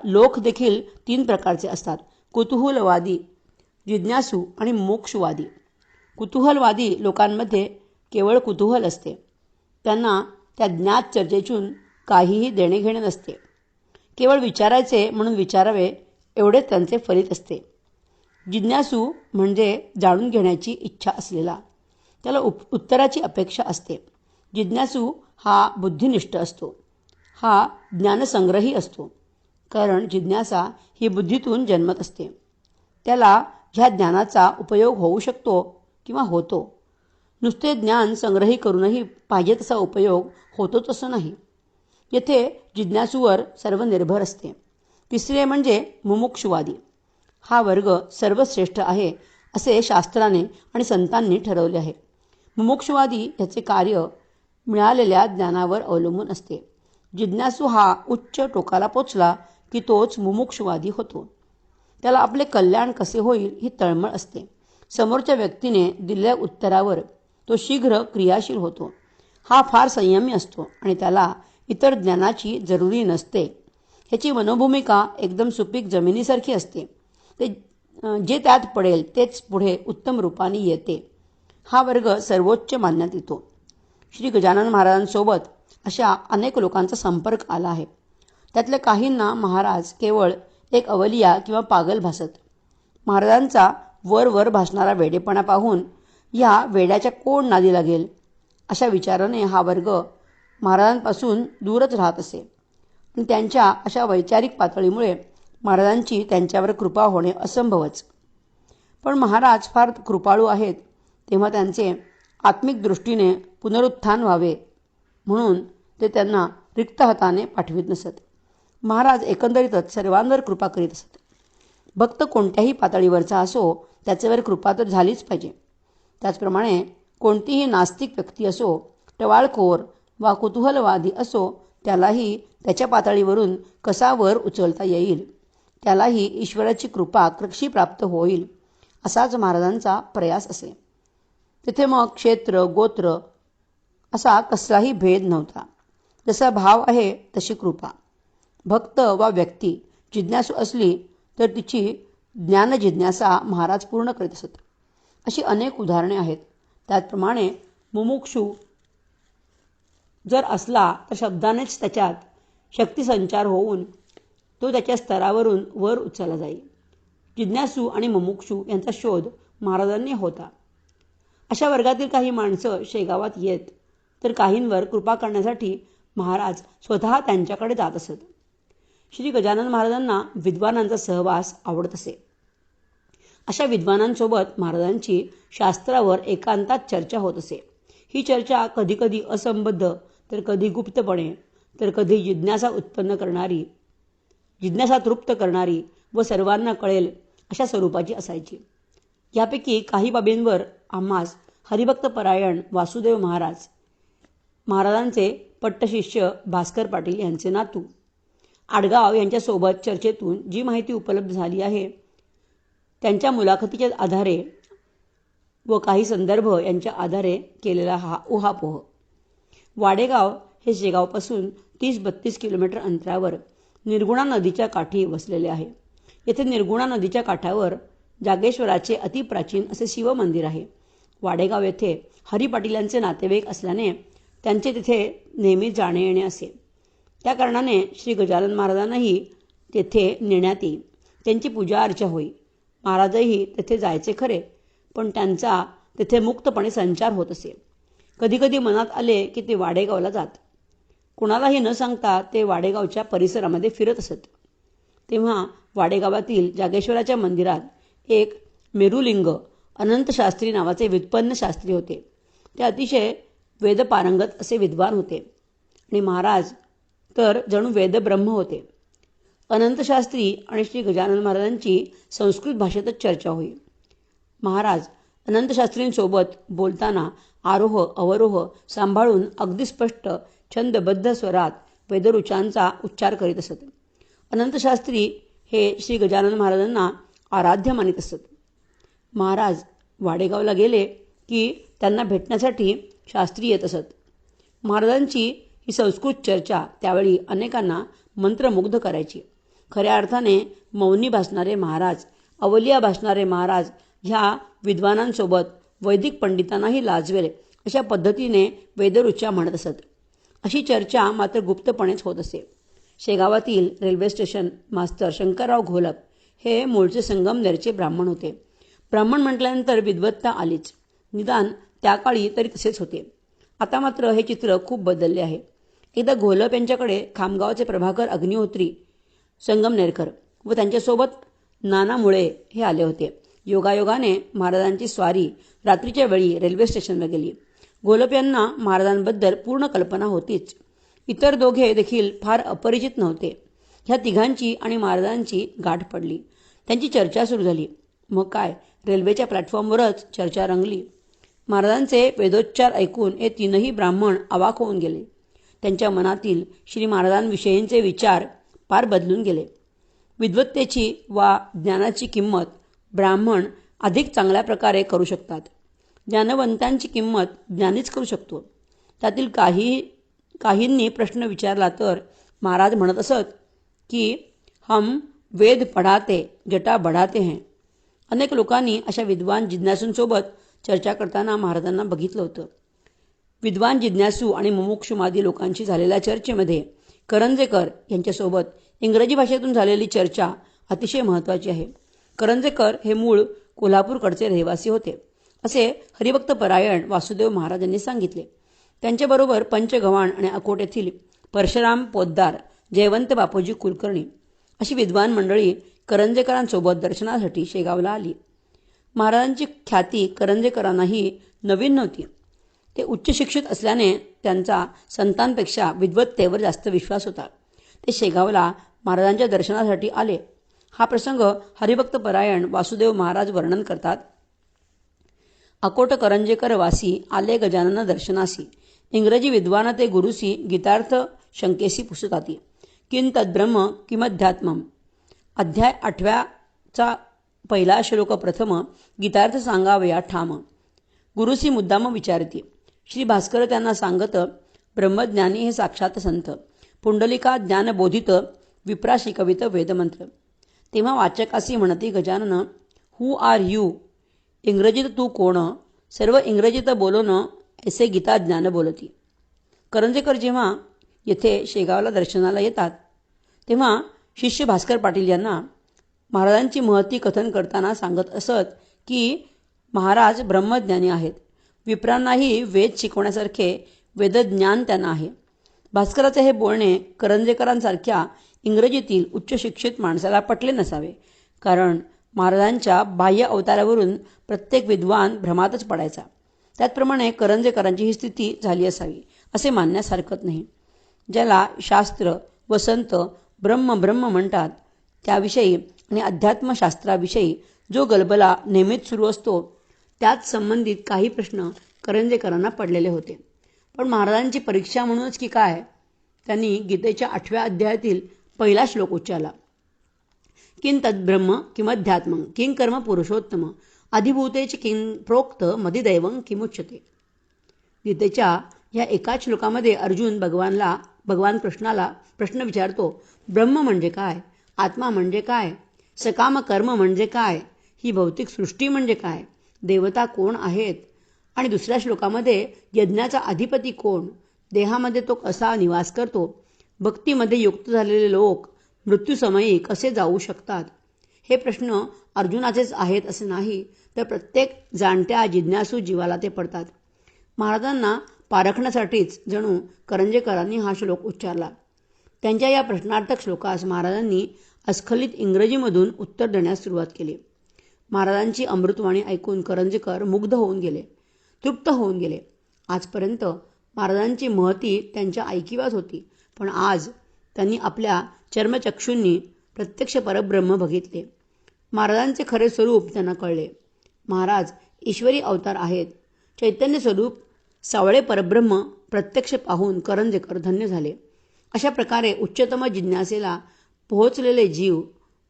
लोक देखील 3 प्रकारचे असतात: कुतूहलवादी, जिज्ञासू आणि मोक्षवादी. कुतूहलवादी लोकांमध्ये केवळ कुतूहल असते. त्यांना त्या ज्ञात चर्चेतून काहीही देणेघेणे नसते. केवळ विचारायचे म्हणून विचारावे एवढेच त्यांचे फलित असते. जिज्ञासू म्हणजे जाणून घेण्याची इच्छा असलेला, त्याला उत्तराची अपेक्षा असते. जिज्ञासू हा बुद्धिनिष्ठ असतो, हा ज्ञानसंग्रही असतो. कारण जिज्ञासा ही बुद्धीतून जन्मत असते. त्याला ह्या ज्ञानाचा उपयोग होऊ शकतो किंवा होतो. नुसते ज्ञान संग्रही करूनही पाहिजे तसा उपयोग होतोच असं नाही. येथे जिज्ञासूवर सर्व निर्भर असते. तिसरे म्हणजे मुमुक्षुवादी. हा वर्ग सर्वश्रेष्ठ आहे असे शास्त्राने आणि संतांनी ठरवले आहे. मुमुक्षुवादी याचे कार्य मिळालेल्या ज्ञानावर अवलंबून असते. जिज्ञासू हा उच्च टोकाला पोचला की तोच मुमुक्षुवादी होतो. त्याला आपले कल्याण कसे होईल ही तळमळ असते. समोरच्या व्यक्तीने दिलेल्या उत्तरावर तो शीघ्र क्रियाशील होतो. हा फार संयमी असतो आणि त्याला इतर ज्ञानाची जरुरी नसते. ह्याची मनोभूमिका एकदम सुपीक जमिनीसारखी असते. ते जे त्यात पडेल तेच पुढे उत्तम रूपाने येते. हा वर्ग सर्वोच्च मानण्यात येतो. श्री गजानन महाराजांसोबत अशा अनेक लोकांचा संपर्क आला आहे. त्यातल्या काहींना महाराज केवळ एक अवलिया किंवा पागल भासत. महाराजांचा वर भासणारा वेडेपणा पाहून या वेड्याच्या कोण नादी लागेल अशा विचाराने हा वर्ग महाराजांपासून दूरच राहत असे. आणि त्यांच्या अशा वैचारिक पातळीमुळे महाराजांची त्यांच्यावर कृपा होणे असंभवच. पण महाराज फार कृपाळू आहेत, तेव्हा त्यांचे आत्मिक दृष्टीने पुनरुत्थान व्हावे म्हणून ते त्यांना रिक्त हाताने पाठवित नसत. महाराज एकंदरीतच सर्वांवर कृपा करीत असत. भक्त कोणत्याही पातळीवरचा असो त्याच्यावर कृपा तर झालीच पाहिजे. त्याचप्रमाणे कोणतीही नास्तिक व्यक्ती असो, टवाळखोर वा कुतूहलवादी असो, त्यालाही त्याच्या पातळीवरून कसा वर उचलता येईल, त्यालाही ईश्वराची कृपा कशी प्राप्त होईल असाच महाराजांचा प्रयास असे. तिथे मग क्षेत्र गोत्र असा कसलाही भेद नव्हता. जसा भाव आहे तशी कृपा. भक्त वा व्यक्ती जिज्ञासू असली तर तिची ज्ञानजिज्ञासा महाराज पूर्ण करीत असत. अशी अनेक उदाहरणे आहेत. त्याचप्रमाणे मुमुक्षू जर असला तर शब्दानेच त्याच्यात शक्तिसंचार होऊन तो त्याच्या स्तरावरून वर उचलला जाईल. जिज्ञासू आणि मुमुक्षू यांचा शोध महाराजांनी होता. अशा वर्गातील काही माणसं शेगावात येत तर काहींवर कृपा करण्यासाठी महाराज स्वतः त्यांच्याकडे जात असत. श्री गजानन महाराजांना विद्वानांचा सहवास आवडत असे. अशा विद्वानांसोबत महाराजांची शास्त्रावर एकांतात चर्चा होत असे. ही चर्चा कधीकधी असंबद्ध तर कधी गुप्तपणे तर कधी जिज्ञासा तृप्त करणारी व सर्वांना कळेल अशा स्वरूपाची असायची. यापैकी काही बाबींवर आम्हास हरिभक्तपरायण वासुदेव महाराजांचे पट्टशिष्य भास्कर पाटील यांचे नातू आडगाव यांच्यासोबत चर्चेतून जी माहिती उपलब्ध झाली आहे त्यांच्या मुलाखतीच्या आधारे व काही संदर्भ यांच्या आधारे केलेला हा उहापोह. वाडेगाव हे शेगावपासून 30-32 किलोमीटर अंतरावर निर्गुणा नदीच्या काठी वसलेले आहे. येथे निर्गुणा नदीच्या काठावर जागेश्वराचे अतिप्राचीन असे शिवमंदिर आहे. वाडेगाव येथे हरी पाटीलांचे नातेवाईक असल्याने त्यांचे तिथे नेहमी जाणे येणे असे. त्या कारणाने श्री गजानन महाराजांनाही तेथे नेण्यात येई. त्यांची पूजा अर्चा होई. महाराजही तेथे जायचे खरे, पण त्यांचा तेथे मुक्तपणे संचार होत असे. कधीकधी मनात आले की ते वाडेगावला जात. कुणालाही न सांगता ते वाडेगावच्या परिसरामध्ये फिरत असत. तेव्हा वाडेगावातील जागेश्वराच्या मंदिरात एक मेरुलिंग अनंतशास्त्री नावाचे व्युत्पन्न शास्त्री होते. ते अतिशय वेदपारंगत असे विद्वान होते आणि महाराज तर जणू वेदब्रह्म होते. अनंतशास्त्री आणि श्री गजानन महाराजांची संस्कृत भाषेतच चर्चा होई. महाराज अनंतशास्त्रींसोबत बोलताना आरोह अवरोह सांभाळून अगदी स्पष्ट छंदबद्ध स्वरात वेदऋचांचा उच्चार करीत असत. अनंतशास्त्री हे श्री गजानन महाराजांना आराध्य मानित असत. महाराज वाडेगावला गेले की त्यांना भेटण्यासाठी शास्त्री येत असत. महाराजांची ही संस्कृत चर्चा त्यावेळी अनेकांना मंत्रमुग्ध करायची. खऱ्या अर्थाने मौनी भासणारे महाराज, अवलिया भासणारे महाराज ह्या विद्वानांसोबत वैदिक पंडितांनाही लाजवेल अशा पद्धतीने वेदऋचा म्हणत असत. अशी चर्चा मात्र गुप्तपणेच होत असे. शेगावातील रेल्वे स्टेशन मास्तर शंकरराव घोलप हे मूळचे संगमनेरचे ब्राह्मण होते. ब्राह्मण म्हटल्यानंतर विद्वत्ता आलीच, निदान त्या काळी तरी तसेच होते. आता मात्र हे चित्र खूप बदलले आहे. एकदा घोलप यांच्याकडे खामगावचे प्रभाकर अग्निहोत्री संगमनेरकर व त्यांच्यासोबत नाना मुळे हे आले होते. योगायोगाने महाराजांची स्वारी रात्रीच्या वेळी रेल्वे स्टेशनला गेली. घोलप यांना महाराजांबद्दल पूर्ण कल्पना होतीच. इतर दोघे देखील फार अपरिचित नव्हते. ह्या तिघांची आणि महाराजांची गाठ पडली. त्यांची चर्चा सुरू झाली. मग काय, रेल्वेच्या प्लॅटफॉर्मवरच चर्चा रंगली. महाराजांचे वेदोच्चार ऐकून हे तीनही ब्राह्मण अवाक होऊन गेले. त्यांच्या मनातील श्री महाराजांविषयींचे विचार फार बदलून गेले. विद्वत्तेची वा ज्ञानाची किंमत ब्राह्मण अधिक चांगल्या प्रकारे करू शकतात. ज्ञानवंतांची किंमत ज्ञानीच करू शकतो. त्यातील काहींनी प्रश्न विचारला तर महाराज म्हणत असत की हम वेद पढाते जटा बढ़ाते हैं. अनेक लोकांनी अशा विद्वान जिज्ञासूंसोबत चर्चा करताना महाराजांना बघितलं होतं. विद्वान जिज्ञासू आणि मुमुक्षुमादी लोकांशी झालेल्या चर्चेमध्ये करंजेकर यांच्यासोबत इंग्रजी भाषेतून झालेली चर्चा अतिशय महत्त्वाची आहे. करंजेकर हे मूळ कोल्हापूरकडचे रहिवासी होते असे हरिभक्तपरायण वासुदेव महाराजांनी सांगितले. त्यांच्याबरोबर पंचगव्हाण आणि अकोट येथील परशुराम पोद्दार, जयवंत बापूजी कुलकर्णी अशी विद्वान मंडळी करंजेकरांसोबत दर्शनासाठी शेगावला आली. महाराजांची ख्याती करंजेकरांनाही नवीन नव्हती. ते उच्च शिक्षित असल्याने त्यांचा संतांपेक्षा विद्वत्तेवर जास्त विश्वास होता. ते शेगावला महाराजांच्या दर्शनासाठी आले. हा प्रसंग हरिभक्तपरायण वासुदेव महाराज वर्णन करतात. अकोट करंजेकर वासी आले गजानन दर्शनासी, इंग्रजी विद्वान ते गुरुसी गीतार्थ शंकेसी पुसताती, किं तद्ब्रह्म किमध्यात्मम. अध्याय 8चा पहिला श्लोक प्रथम गीतार्थ सांगावया ठाम. गुरुसी मुद्दाम विचारती. श्री भास्कर त्यांना सांगत, ब्रह्मज्ञानी हे साक्षात संत, पुंडलिका ज्ञानबोधित विप्रा शिकवित वेदमंत्र. तेव्हा वाचकासी म्हणती गजानन, हू आर यू. इंग्रजीत तू कोण. सर्व इंग्रजीत बोलोन ऐसे गीता ज्ञान बोलती. करंजेकर जेव्हा येथे शेगावला दर्शनाला येतात तेव्हा शिष्य भास्कर पाटील यांना महाराजांची महती कथन करताना सांगत असत की महाराज ब्रह्मज्ञानी आहेत. विप्रांनाही वेद शिकवण्यासारखे वेदज्ञान त्यांना आहे. भास्कराचे हे बोलणे करंजेकरांसारख्या इंग्रजीतील उच्च शिक्षित माणसाला पटले नसावे, कारण महाराजांच्या बाह्य अवतारावरून प्रत्येक विद्वान भ्रमातच पडायचा. त्याचप्रमाणे करंजेकरांची ही स्थिती झाली असावी असे मानण्यास हरकत नाही. ज्याला शास्त्र व संत ब्रह्म ब्रह्म म्हणतात त्याविषयी आणि अध्यात्मशास्त्राविषयी जो गलबला नेहमीच सुरू असतो त्याच संबंधित काही प्रश्न करंजेकरांना पडलेले होते. पण महाराजांची परीक्षा म्हणूनच की काय, त्यांनी गीतेच्या 8व्या अध्यायातील पहिला श्लोक उच्चारला. किं तद्ब्रह्म किमध्यात्मं किं कर्म पुरुषोत्तम अधिभूतेच किं प्रोक्त मदिदैवं किमुच्यते. गीतेच्या या एकाच श्लोकामध्ये अर्जुन भगवान कृष्णाला प्रश्न विचारतो, ब्रह्म म्हणजे काय, आत्मा म्हणजे काय, सकाम कर्म म्हणजे काय, ही भौतिक सृष्टी म्हणजे काय, देवता कोण आहेत, आणि दुसऱ्या श्लोकामध्ये यज्ञाचा अधिपती कोण, देहामध्ये तो कसा निवास करतो, भक्तीमध्ये युक्त झालेले लोक मृत्यूसमयी कसे जाऊ शकतात, हे प्रश्न अर्जुनाचेच आहेत असे नाही, तर प्रत्येक जाणत्या जिज्ञासू जीवाला ते पडतात. महाराजांना पारखण्यासाठीच जणू करंजेकरांनी हा श्लोक उच्चारला. त्यांच्या या प्रश्नार्थक श्लोकास महाराजांनी अस्खलित इंग्रजीमधून उत्तर देण्यास सुरुवात केली. महाराजांची अमृतवाणी ऐकून करंजेकर मुग्ध होऊन गेले, तृप्त होऊन गेले. आजपर्यंत महाराजांची महती त्यांच्या ऐकिवात होती, पण आज त्यांनी आपल्या चर्मचक्षूंनी प्रत्यक्ष परब्रह्म बघितले. महाराजांचे खरे स्वरूप त्यांना कळले. महाराज ईश्वरी अवतार आहेत. चैतन्य स्वरूप सावळे परब्रह्म प्रत्यक्ष पाहून करंजेकर धन्य झाले. अशा प्रकारे उच्चतम जिज्ञासेला पोहोचलेले जीव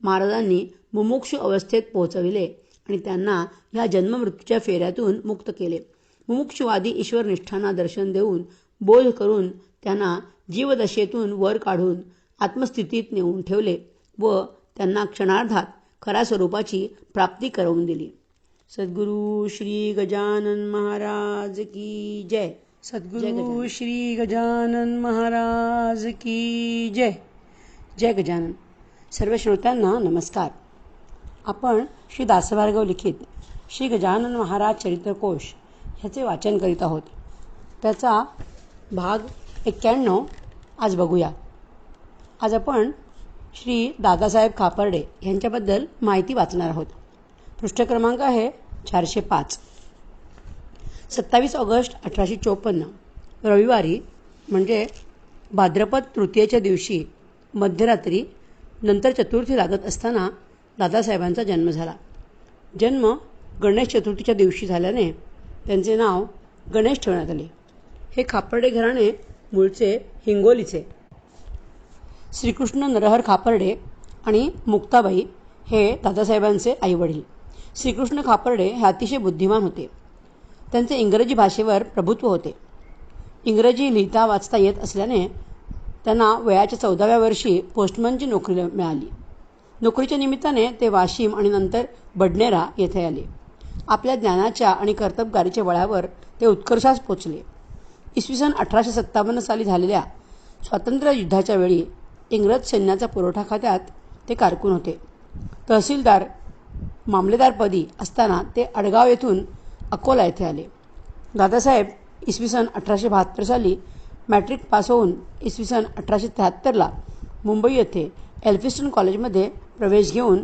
महाराजांनी मुमुक्षु अवस्थेत पोहोचविले आणि त्यांना ह्या जन्ममृत्यूच्या फेऱ्यातून मुक्त केले. मुमुक्षुवादी ईश्वरनिष्ठांना दर्शन देऊन बोध करून त्यांना जीवदशेतून वर काढून आत्मस्थितीत नेऊन ठेवले व त्यांना क्षणार्धात खऱ्या स्वरूपाची प्राप्ती करवून दिली. सद्गुरु श्री गजानन महाराज की जय. सद्गुरु श्री गजानन महाराज की जय. जय गजानन. सर्व श्रोत्यांना नमस्कार. आपण श्री दासभार्गव लिखित श्री गजानन महाराज चरित्रकोश ह्याचे वाचन करीत आहोत. त्याचा भाग 91 आज बघूया. आज आपण श्री दादासाहेब खापर्डे यांच्याबद्दल माहिती वाचणार आहोत. पृष्ठ क्रमांक आहे 405. 27 ऑगस्ट 1854 रविवारी म्हणजे भाद्रपद तृतीयेच्या दिवशी मध्यरात्री नंतर चतुर्थी लागत असताना दादासाहेबांचा जन्म झाला. जन्म गणेश चतुर्थीच्या दिवशी झाल्याने त्यांचे नाव गणेश ठेवण्यात आले. हे खापर्डे घराणे मूळचे हिंगोलीचे. श्रीकृष्ण नरहर खापर्डे आणि मुक्ताबाई हे दादासाहेबांचे आईवडील. श्रीकृष्ण खापर्डे हे अतिशय बुद्धिमान होते. त्यांचे इंग्रजी भाषेवर प्रभुत्व होते. इंग्रजी लिहिता वाचता येत असल्याने त्यांना वयाच्या 14व्या वर्षी पोस्टमनची नोकरी मिळाली. नोकरीच्या निमित्ताने ते वाशिम आणि नंतर बडनेरा येथे आले. आपल्या ज्ञानाच्या आणि कर्तबगारीच्या बळावर ते उत्कर्षास पोचले. इसवी सन 1857 साली झालेल्या स्वातंत्र्य युद्धाच्या वेळी इंग्रज सैन्याचा पुरवठा खात्यात ते कारकून होते. तहसीलदार मामलेदारपदी असताना ते अडगाव येथून अकोला येथे आले. दादासाहेब इसवी सन 1872 साली मॅट्रिक पास होऊन इसवी सन 1873 मुंबई येथे एल्फिस्टन कॉलेजमध्ये प्रवेश घेऊन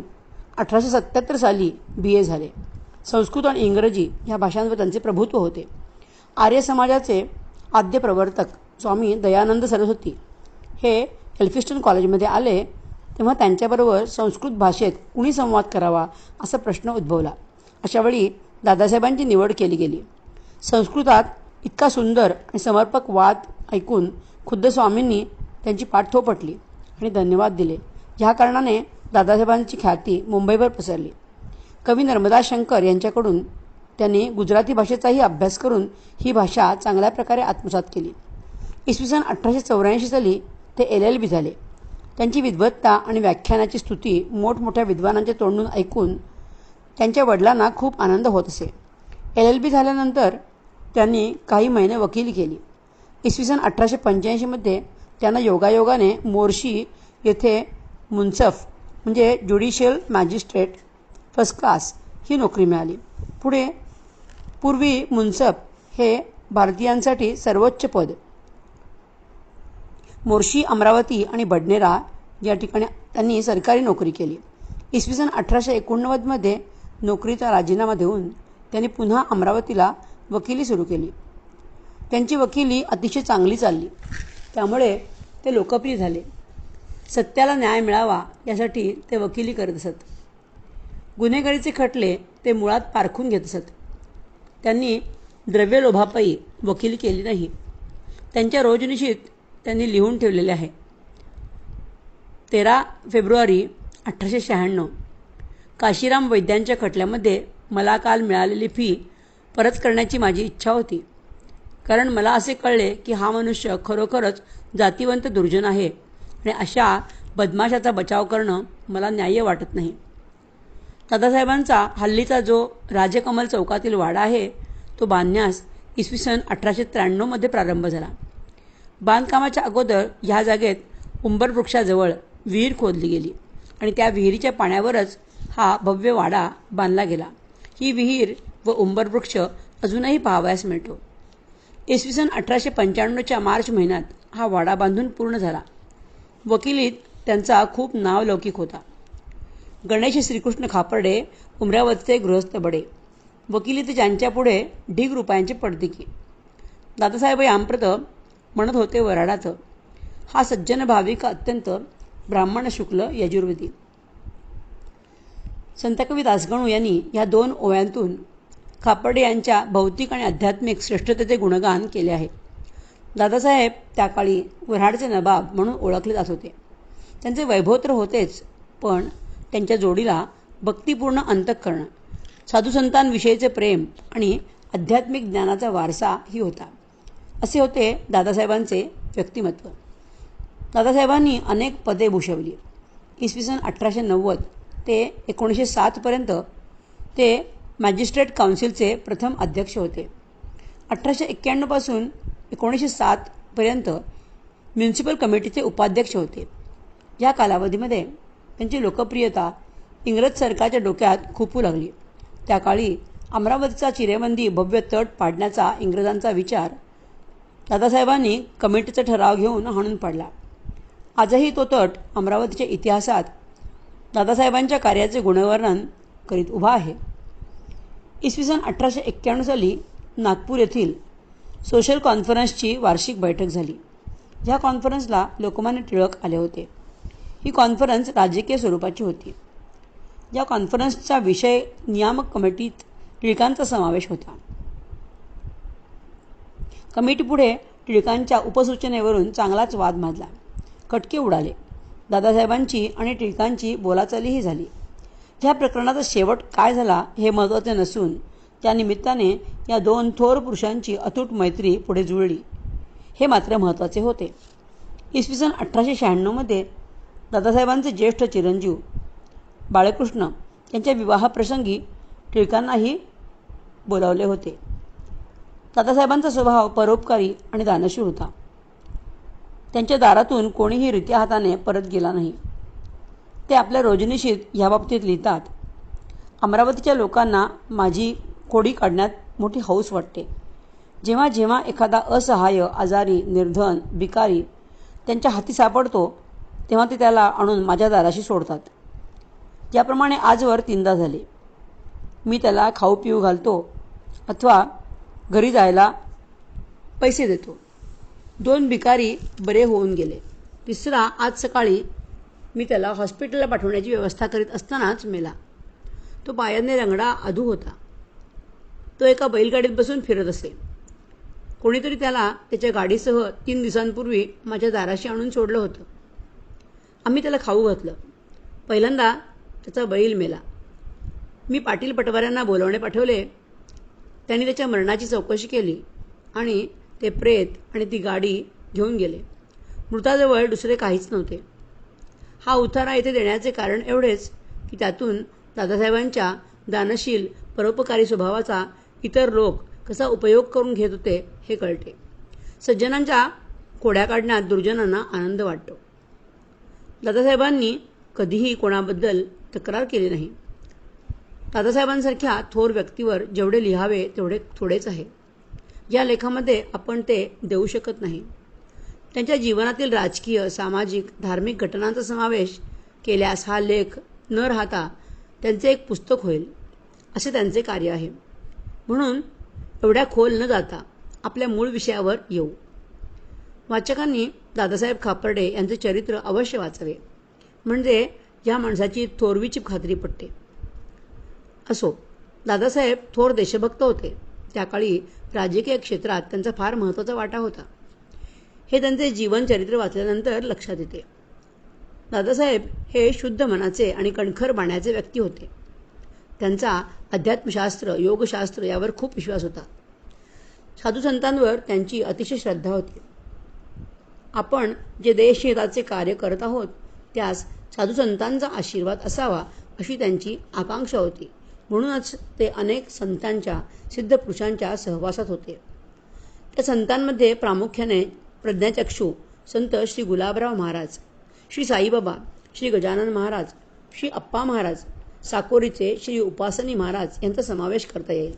1877 साली BA झाले. संस्कृत आणि इंग्रजी ह्या भाषांवर त्यांचे प्रभुत्व होते. आर्य समाजाचे आद्य प्रवर्तक स्वामी दयानंद सरस्वती हे एल्फिस्टन कॉलेजमध्ये आले तेव्हा त्यांच्याबरोबर संस्कृत भाषेत कुणी संवाद करावा असा प्रश्न उद्भवला. अशावेळी दादासाहेबांची निवड केली गेली. संस्कृतात इतका सुंदर आणि समर्पक वाद ऐकून खुद्द स्वामींनी त्यांची पाठ थोपटली आणि धन्यवाद दिले. ह्या कारणाने दादासाहेबांची ख्याती मुंबईवर पसरली. कवी नर्मदा शंकर यांच्याकडून त्यांनी गुजराती भाषेचाही अभ्यास करून ही भाषा चांगल्या प्रकारे आत्मसात केली. इसवी सन 1884 साली ते LLB झाले. त्यांची विद्वत्ता आणि व्याख्यानाची स्तुती मोठमोठ्या विद्वानांच्या तोंडून ऐकून त्यांच्या वडिलांना खूप आनंद होत असे. LLB झाल्यानंतर त्यांनी काही महिने वकिली केली. इसवी सन 1885 त्यांना योगायोगाने मोर्शी येथे मुन्सफ म्हणजे ज्युडिशियल मॅजिस्ट्रेट फर्स्ट क्लास ही नोकरी मिळाली. पूर्वी मुन्सफ हे भारतीयांसाठी सर्वोच्च पद. मोर्शी, अमरावती आणि बडनेरा या ठिकाणी त्यांनी सरकारी नोकरी केली. इसवी सन 1889 नोकरीचा राजीनामा देऊन त्यांनी पुन्हा अमरावतीला वकिली सुरू केली. त्यांची वकिली अतिशय चांगली चालली, त्यामुळे ते लोकप्रिय झाले. सत्याला न्याय मिळावा यासाठी ते वकिली करत असत. गुन्हेगारीचे खटले ते मुळात पारखून घेत असत. त्यांनी द्रव्यलोभापायी वकिली केली नाही. त्यांच्या रोजनिशीत त्यांनी लिहून ठेवलेले आहे. 13 फेब्रुवारी 1896 काशीराम वैद्यांच्या खटल्यामध्ये मला काल मिळालेली फी परत करण्याची माझी इच्छा होती, कारण मला असे कळले की हा मनुष्य खरोखरच जातिवंत दुर्जन आहे आणि अशा बदमाशाचा बचाव करणं मला न्याय्य वाटत नाही. दादासाहेबांचा हल्लीचा जो राजकमल चौकातील वाडा आहे तो बांधण्यास इसवी सन 1893 प्रारंभ झाला. बांधकामाच्या अगोदर ह्या जागेत उंबरवृक्षाजवळ विहीर खोदली गेली आणि त्या विहिरीच्या पाण्यावरच हा भव्य वाडा बांधला गेला. ही विहीर व उंबरवृक्ष अजूनही पाहावयास मिळतो. इसवी सन 1895च्या मार्च महिन्यात हा वाडा बांधून पूर्ण झाला. वकिलीत त्यांचा खूप नावलौकिक होता. गणेश श्रीकृष्ण खापर्डे उमरावतीचे गृहस्थ बडे. वकिलीत ज्यांच्यापुढे ढीग रुपयांचे पडदिकी. दादासाहेब यांप्रत म्हणत होते वराडात, हा सज्जन भाविक अत्यंत ब्राह्मण शुक्ल यजुर्वेदी. संतकवी दासगणू यांनी या 2 ओव्यांतून खापर्डे यांच्या भौतिक आणि आध्यात्मिक श्रेष्ठतेचे गुणगान केले आहे. दादासाहेब त्या काळी वऱ्हाडचे नवाब म्हणून ओळखले जात होते. त्यांचे वैभव तर होतेच, पण त्यांच्या जोडीला भक्तिपूर्ण अंतःकरण, साधुसंतांविषयीचे प्रेम आणि आध्यात्मिक ज्ञानाचा वारसा ही होता. असे होते दादासाहेबांचे व्यक्तिमत्व. दादासाहेबांनी अनेक पदे भूषवली. इसवी सन 1890 ते 1907 ते मॅजिस्ट्रेट काउन्सिलचे प्रथम अध्यक्ष होते. 1891 पासून 1907 म्युनिसिपल कमिटीचे उपाध्यक्ष होते. या कालावधीमध्ये त्यांची लोकप्रियता इंग्रज सरकारच्या डोक्यात खुपू लागली. त्या काळी अमरावतीचा चिरेबंदी भव्य तट पाडण्याचा इंग्रजांचा विचार दादासाहेबांनी कमिटीचा ठराव घेऊन हाणून पाडला. आजही तो तट अमरावतीच्या इतिहासात दादासाहेबांच्या कार्याचे गुणवर्णन करीत उभा आहे. इसवी सन 1891 साली नागपूर येथील सोशल कॉन्फरन्सची वार्षिक बैठक झाली. या कॉन्फरन्सला लोकमान्य टिळक आले होते. ही कॉन्फरन्स राजकीय स्वरूपाची होती. या कॉन्फरन्सचा विषय नियामक कमिटीत टिळकांचा समावेश होता. कमिटीपुढे टिळकांच्या उपसूचनेवरून चांगलाच वाद माजला. खटके उडाले. दादासाहेबांची आणि टिळकांची बोलाचालीही झाली. ह्या प्रकरणाचा शेवट काय झाला हे महत्त्वाचे नसून त्या निमित्ताने या 2 थोर पुरुषांची अतूट मैत्री पुढे जुळली हे मात्र महत्त्वाचे होते. इसवी सन 1896 दादासाहेबांचे ज्येष्ठ चिरंजीव बाळकृष्ण यांच्या विवाहाप्रसंगी टिळकांनाही बोलावले होते. दादासाहेबांचा स्वभाव परोपकारी आणि दानशूर होता. त्यांच्या दारातून कोणीही रित्या हाताने परत गेला नाही. ते आपल्या रोजनिशीत ह्याबाबतीत लिहितात, अमरावतीच्या लोकांना माझी खोडी काढण्यात मोठी हौस वाटते. जेव्हा जेव्हा एखादा असहाय्य, आजारी, निर्धन, भिकारी त्यांच्या हाती सापडतो तेव्हा ते त्याला आणून माझ्या दाराशी सोडतात. याप्रमाणे आजवर 3दा झाले. मी त्याला खाऊ पिऊ घालतो अथवा घरी जायला पैसे देतो. 2 भिकारी बरे होऊन गेले. 3रा आज सकाळी मी त्याला हॉस्पिटलला पाठवण्याची व्यवस्था करीत असतानाच मेला. तो पायाने रंगडा अधू होता. तो एका बैलगाडीत बसून फिरत असे. कोणीतरी त्याला त्याच्या गाडीसह 3 दिवसांपूर्वी माझ्या दाराशी आणून सोडलं होतं. आम्ही त्याला खाऊ घातलं. पहिल्यांदा त्याचा बैल मेला. मी पाटील पटवाऱ्यांना बोलावणे पाठवले. त्यांनी त्याच्या मरणाची चौकशी केली आणि ते प्रेत आणि ती गाडी घेऊन गेले. मृताजवळ दुसरे काहीच नव्हते. हा उतारा येथे देण्याचे कारण एवढेच की त्यातून दादासाहेबांच्या दानशील परोपकारी स्वभावाचा इतर लोक कसा उपयोग करून घेत होते हे कळते. सज्जनांच्या खोड्या काढण्यात दुर्जनांना आनंद वाटतो. दादासाहेबांनी कधीही कोणाबद्दल तक्रार केली नाही. दादासाहेबांसारख्या थोर व्यक्तीवर जेवढे लिहावे तेवढे थोडेच आहे. या लेखामध्ये आपण ते देऊ शकत नाही. त्यांच्या जीवनातील राजकीय, सामाजिक, धार्मिक घटनांचा समावेश केल्यास हा लेख न राहता त्यांचे एक पुस्तक होईल असे त्यांचे कार्य आहे. म्हणून एवढ्या खोल न जाता आपल्या मूळ विषयावर येऊ. वाचकांनी दादासाहेब खापर्डे यांचे चरित्र अवश्य वाचावे, म्हणजे या माणसाची थोरवीची खात्री पटते. असो, दादासाहेब थोर देशभक्त होते. त्या काळी राजकीय क्षेत्रात त्यांचा फार महत्त्वाचा वाटा होता. हे त्यांचे जीवनचरित्र वाचल्यानंतर लक्षात येते. दादासाहेब हे शुद्ध मनाचे आणि कणखर बाण्याचे व्यक्ती होते. त्यांचा अध्यात्मशास्त्र, योगशास्त्र यावर खूप विश्वास होता. साधुसंतांवर त्यांची अतिशय श्रद्धा होती. आपण जे देशहिताचे कार्य करत आहोत त्यास साधुसंतांचा आशीर्वाद असावा अशी त्यांची आकांक्षा होती. म्हणूनच ते अनेक संतांच्या, सिद्धपुरुषांच्या सहवासात होते. त्या संतांमध्ये प्रामुख्याने प्रज्ञाचक्षू संत श्री गुलाबराव महाराज, श्री साईबाबा, श्री गजानन महाराज, श्री अप्पा महाराज, साकोरीचे श्री उपासनी महाराज यांचा समावेश करता येईल.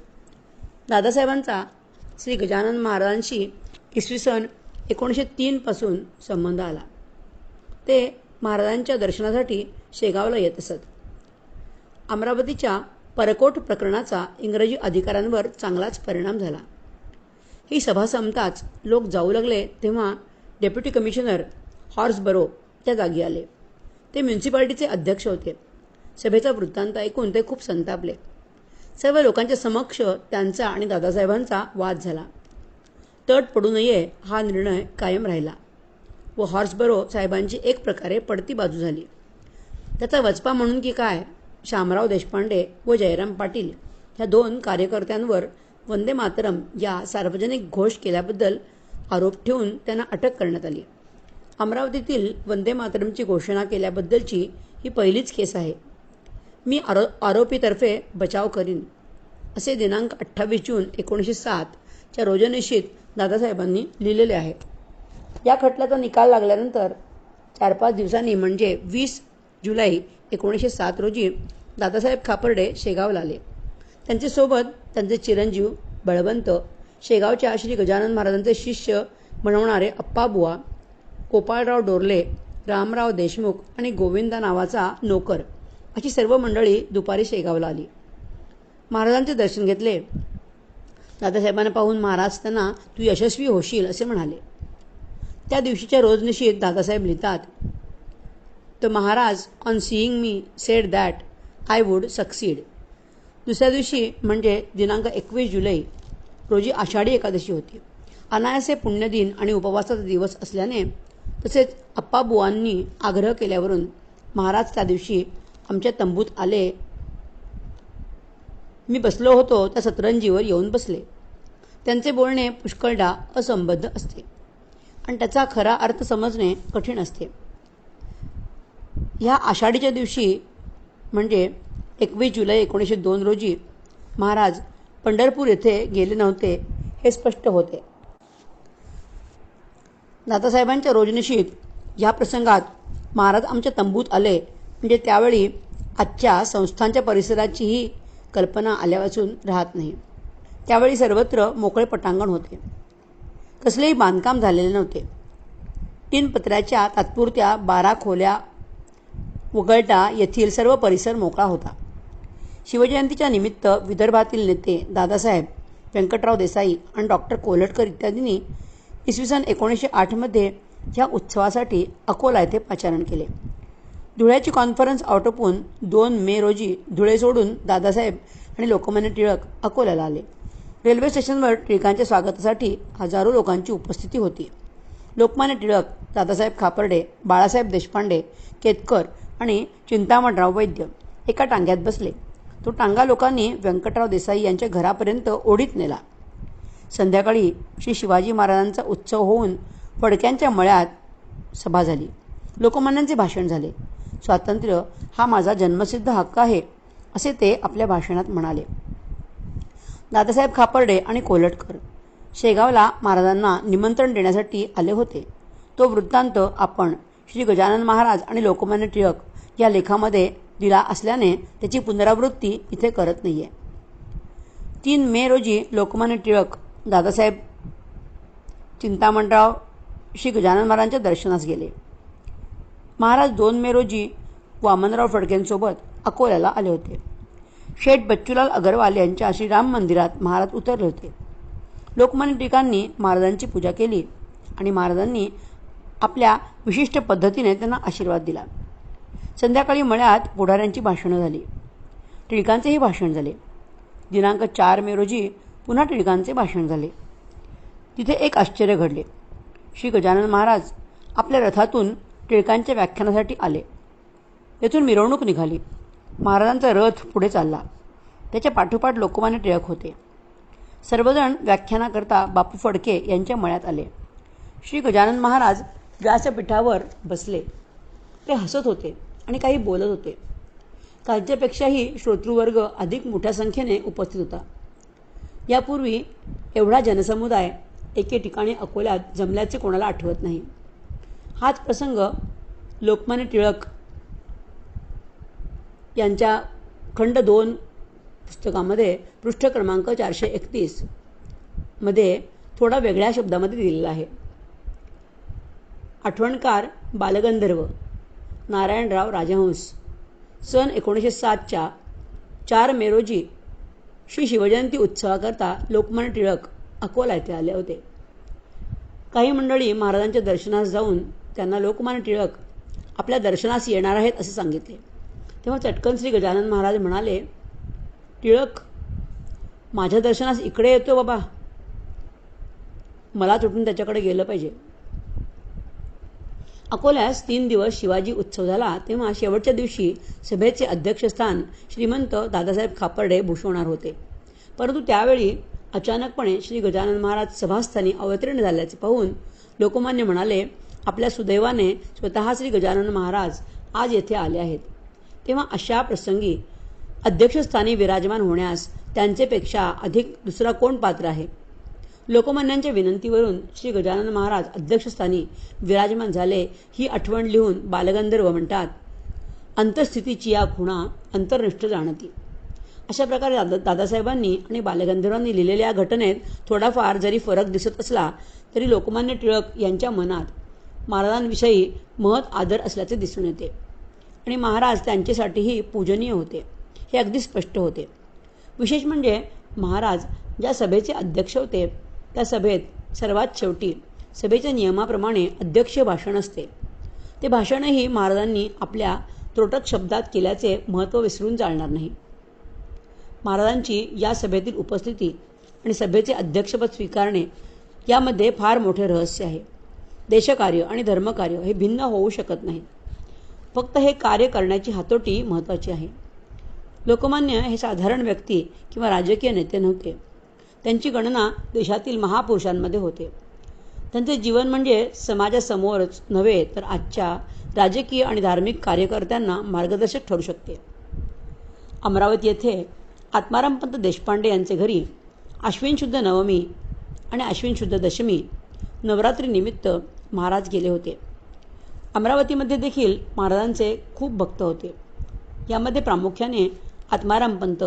दादासाहेबांचा श्री गजानन महाराजांशी इसवी सन 1903 पासून संबंध आला. ते महाराजांच्या दर्शनासाठी शेगावला येत असत. अमरावतीच्या परकोट प्रकरणाचा इंग्रजी अधिकाऱ्यांवर चांगलाच परिणाम झाला. ही सभा संपताच लोक जाऊ लागले तेव्हा डेप्युटी कमिशनर हॉर्सबरो त्या जागी आले. ते म्युन्सिपाल्टीचे अध्यक्ष होते. सभेचा वृत्तांत ऐकून ते खूप संतापले. सर्व लोकांच्या समक्ष त्यांचा आणि दादासाहेबांचा वाद झाला. तट पडू नये हा निर्णय कायम राहिला व हॉर्सबरो साहेबांची एक प्रकारे पडती बाजू झाली. त्याचा वचपा म्हणून की काय, शामराव देशपांडे व जयराम पाटील ह्या 2 कार्यकर्त्यांवर वंदे मातरम या सार्वजनिक घोष केल्याबद्दल आरोप ठेवून त्यांना अटक करण्यात आली. अमरावतीतील वंदे मातरमची घोषणा केल्याबद्दलची ही पहिलीच केस आहे. मी आरोपीतर्फे बचाव करीन असे दिनांक 28 जून 1907 रोजनिशीत दादासाहेबांनी लिहिलेले आहे. या खटल्याचा निकाल लागल्यानंतर 4-5 दिवसांनी म्हणजे 20 जुलै 1907 रोजी दादासाहेब खापर्डे शेगावला आले. त्यांच्यासोबत त्यांचे चिरंजीव बळवंत, शेगावच्या श्री गजानन महाराजांचे शिष्य बनवणारे अप्पाबुवा, गोपाळराव डोरले, रामराव देशमुख आणि गोविंदा नावाचा नोकर अशी सर्व मंडळी दुपारी शेगावला आली. महाराजांचे दर्शन घेतले. दादासाहेबांना पाहून महाराज त्यांना तू यशस्वी होशील असे म्हणाले. त्या दिवशीच्या रोजनिशीत दादासाहेब लिहितात, the Maharaj on seeing me said that I would succeed. दुसऱ्या दिवशी म्हणजे दिनांक 21 जुलै रोजी आषाढी एकादशी होती. अनायासे पुण्यदिन आणि उपवासाचा दिवस असल्याने तसेच अप्पाबुवांनी आग्रह केल्यावरून महाराज त्या दिवशी आमच्या तंबूत आले. मी बसलो होतो त्या सतरंजीवर येऊन बसले. त्यांचे बोलणे पुष्कळदा असंबद्ध असते आणि त्याचा खरा अर्थ समजणे कठीण असते. ह्या आषाढीच्या दिवशी म्हणजे 21 जुलै 1902 रोजी महाराज पंढरपूर येथे गेले नव्हते हे स्पष्ट होते. दादासाहेबांच्या रोजनिशीत या प्रसंगात महाराज आमच्या तंबूत आले म्हणजे त्यावेळी आजच्या संस्थांच्या परिसराचीही कल्पना आल्यावाचून राहत नाही. त्यावेळी सर्वत्र मोकळे पटांगण होते. कसलेही बांधकाम झालेले नव्हते. 3 पत्र्याच्या तात्पुरत्या 12 खोल्या वगळता येथील सर्व परिसर मोकळा होता. शिवजयंतीच्या निमित्त विदर्भातील नेते दादासाहेब, व्यंकटराव देसाई आणि डॉक्टर कोल्हटकर इत्यादींनी इसवी सन 1908 मध्ये ह्या उत्सवासाठी अकोला येथे पाचारण केले. धुळ्याची कॉन्फरन्स आटोपून 2 मे रोजी धुळे सोडून दादासाहेब आणि लोकमान्य टिळक अकोल्याला आले. रेल्वे स्टेशनवर टिळकांच्या स्वागतासाठी हजारो लोकांची उपस्थिती होती. लोकमान्य टिळक, दादासाहेब खापर्डे, बाळासाहेब देशपांडे, केतकर आणि चिंतामणराव वैद्य एका टांग्यात बसले. तो टांगा लोकांनी व्यंकटराव देसाई यांच्या घरापर्यंत ओढीत नेला. संध्याकाळी श्री शिवाजी महाराजांचा उत्सव होऊन फडक्यांच्या मळ्यात सभा झाली. लोकमान्यांचे भाषण झाले. स्वातंत्र्य हा माझा जन्मसिद्ध हक्क आहे असे ते आपल्या भाषणात म्हणाले. दादासाहेब खापर्डे आणि कोल्हटकर शेगावला महाराजांना निमंत्रण देण्यासाठी आले होते. तो वृत्तांत आपण श्री गजानन महाराज आणि लोकमान्य टिळक या लेखामध्ये दिला असल्याने त्याची पुनरावृत्ती इथे करत नाही आहे. 3 मे रोजी लोकमान्य टिळक, दादासाहेब, चिंतामणराव श्री गजानन महाराजांच्या दर्शनास गेले. महाराज 2 मे रोजी वामनराव फडकेंसोबत अकोल्याला आले होते. शेठ बच्चूलाल अगरवाल यांच्या श्रीराम मंदिरात महाराज उतरले होते. लोकमान्य टिळकांनी महाराजांची पूजा केली आणि महाराजांनी आपल्या विशिष्ट पद्धतीने त्यांना आशीर्वाद दिला. संध्याकाळी मळ्यात पुढाऱ्यांची भाषणं झाली. टिळकांचेही भाषण झाले. दिनांक 4 मे रोजी पुन्हा टिळकांचे भाषण झाले. तिथे एक आश्चर्य घडले. श्री गजानन महाराज आपल्या रथातून टिळकांच्या व्याख्यानासाठी आले. तेथून मिरवणूक निघाली. महाराजांचा रथ पुढे चालला. त्याच्या पाठोपाठ लोकमान्य टिळक होते. सर्वजण व्याख्यानाकरता बापू फडके यांच्या मळ्यात आले. श्री गजानन महाराज व्यासपीठावर बसले. ते हसत होते आणि काही बोलत होते. कालच्यापेक्षाही श्रोतृवर्ग अधिक मोठ्या संख्येने उपस्थित होता. यापूर्वी एवढा जनसमुदाय एके ठिकाणी अकोल्यात जमल्याचे कोणाला आठवत नाही. हाच प्रसंग लोकमान्य टिळक यांच्या खंड 2 पुस्तकामध्ये पृष्ठ क्रमांक 431 मध्ये थोडा वेगळ्या शब्दामध्ये दिलेला आहे. आठवणकार बालगंधर्व नारायणराव राजहंस सन 1907च्या 4 मे रोजी श्री शिवजयंती उत्सवाकरता लोकमान्य टिळक अकोला येथे आले होते. काही मंडळी महाराजांच्या दर्शनास जाऊन त्यांना लोकमान्य टिळक आपल्या दर्शनास येणार आहेत असे सांगितले. तेव्हा चटकन श्री गजानन महाराज म्हणाले, टिळक माझ्या दर्शनास इकडे येतो बाबा, मला तुटून त्याच्याकडे गेलं पाहिजे. अकोल्यास 3 दिवस शिवाजी उत्सव झाला तेव्हा शेवटच्या दिवशी सभेचे अध्यक्षस्थान श्रीमंत दादासाहेब खापर्डे भूषवणार होते. परंतु त्यावेळी अचानकपणे श्री गजानन महाराज सभास्थानी अवतीर्ण झाल्याचे पाहून लोकमान्य म्हणाले, आपल्या सुदैवाने स्वतः श्री गजानन महाराज आज येथे आले आहेत. तेव्हा अशा प्रसंगी अध्यक्षस्थानी विराजमान होण्यास त्यांचेपेक्षा अधिक दुसरा कोण पात्र आहे. लोकमान्यांच्या विनंतीवरून श्री गजानन महाराज अध्यक्षस्थानी विराजमान झाले ही आठवण लिहून बालगंधर्व म्हणतात, अंतस्थितीची या खुणा अंतर्निष्ठ जाणती. अशा प्रकारे दादासाहेबांनी आणि बालगंधर्वांनी लिहिलेल्या घटनेत थोडाफार जरी फरक दिसत असला तरी लोकमान्य टिळक यांच्या मनात महाराजांविषयी महत् आदर असल्याचे दिसून येते आणि महाराज त्यांच्यासाठीही पूजनीय होते हे अगदी स्पष्ट होते. विशेष म्हणजे महाराज ज्या सभेचे अध्यक्ष होते त्या सभेत सर्वात शेवटी सभेच्या नियमाप्रमाणे अध्यक्षीय भाषण असते. ते भाषणही महाराजांनी आपल्या त्रोटक शब्दात केल्याचे महत्त्व विसरून चालणार नाही. महाराजांची या सभेतील उपस्थिती आणि सभेचे अध्यक्षपद स्वीकारणे यामध्ये फार मोठे रहस्य आहे. देशकार्य आणि धर्मकार्य हे भिन्न होऊ शकत नाहीत. फक्त हे कार्य करण्याची हातोटी महत्त्वाची आहे. लोकमान्य हे साधारण व्यक्ती किंवा राजकीय नेते नव्हते. त्यांची गणना देशातील महापुरुषांमध्ये होते. त्यांचे जीवन म्हणजे समाजासमोरच नव्हे तर आजच्या राजकीय आणि धार्मिक कार्यकर्त्यांना मार्गदर्शक ठरू शकते. अमरावती येथे आत्मारामपंत देशपांडे यांचे घरी आश्विन शुद्ध नवमी आणि आश्विन शुद्ध दशमी नवरात्रीनिमित्त महाराज गेले होते. अमरावतीमध्ये देखील महाराजांचे खूप भक्त होते. यामध्ये प्रामुख्याने आत्मारामपंत,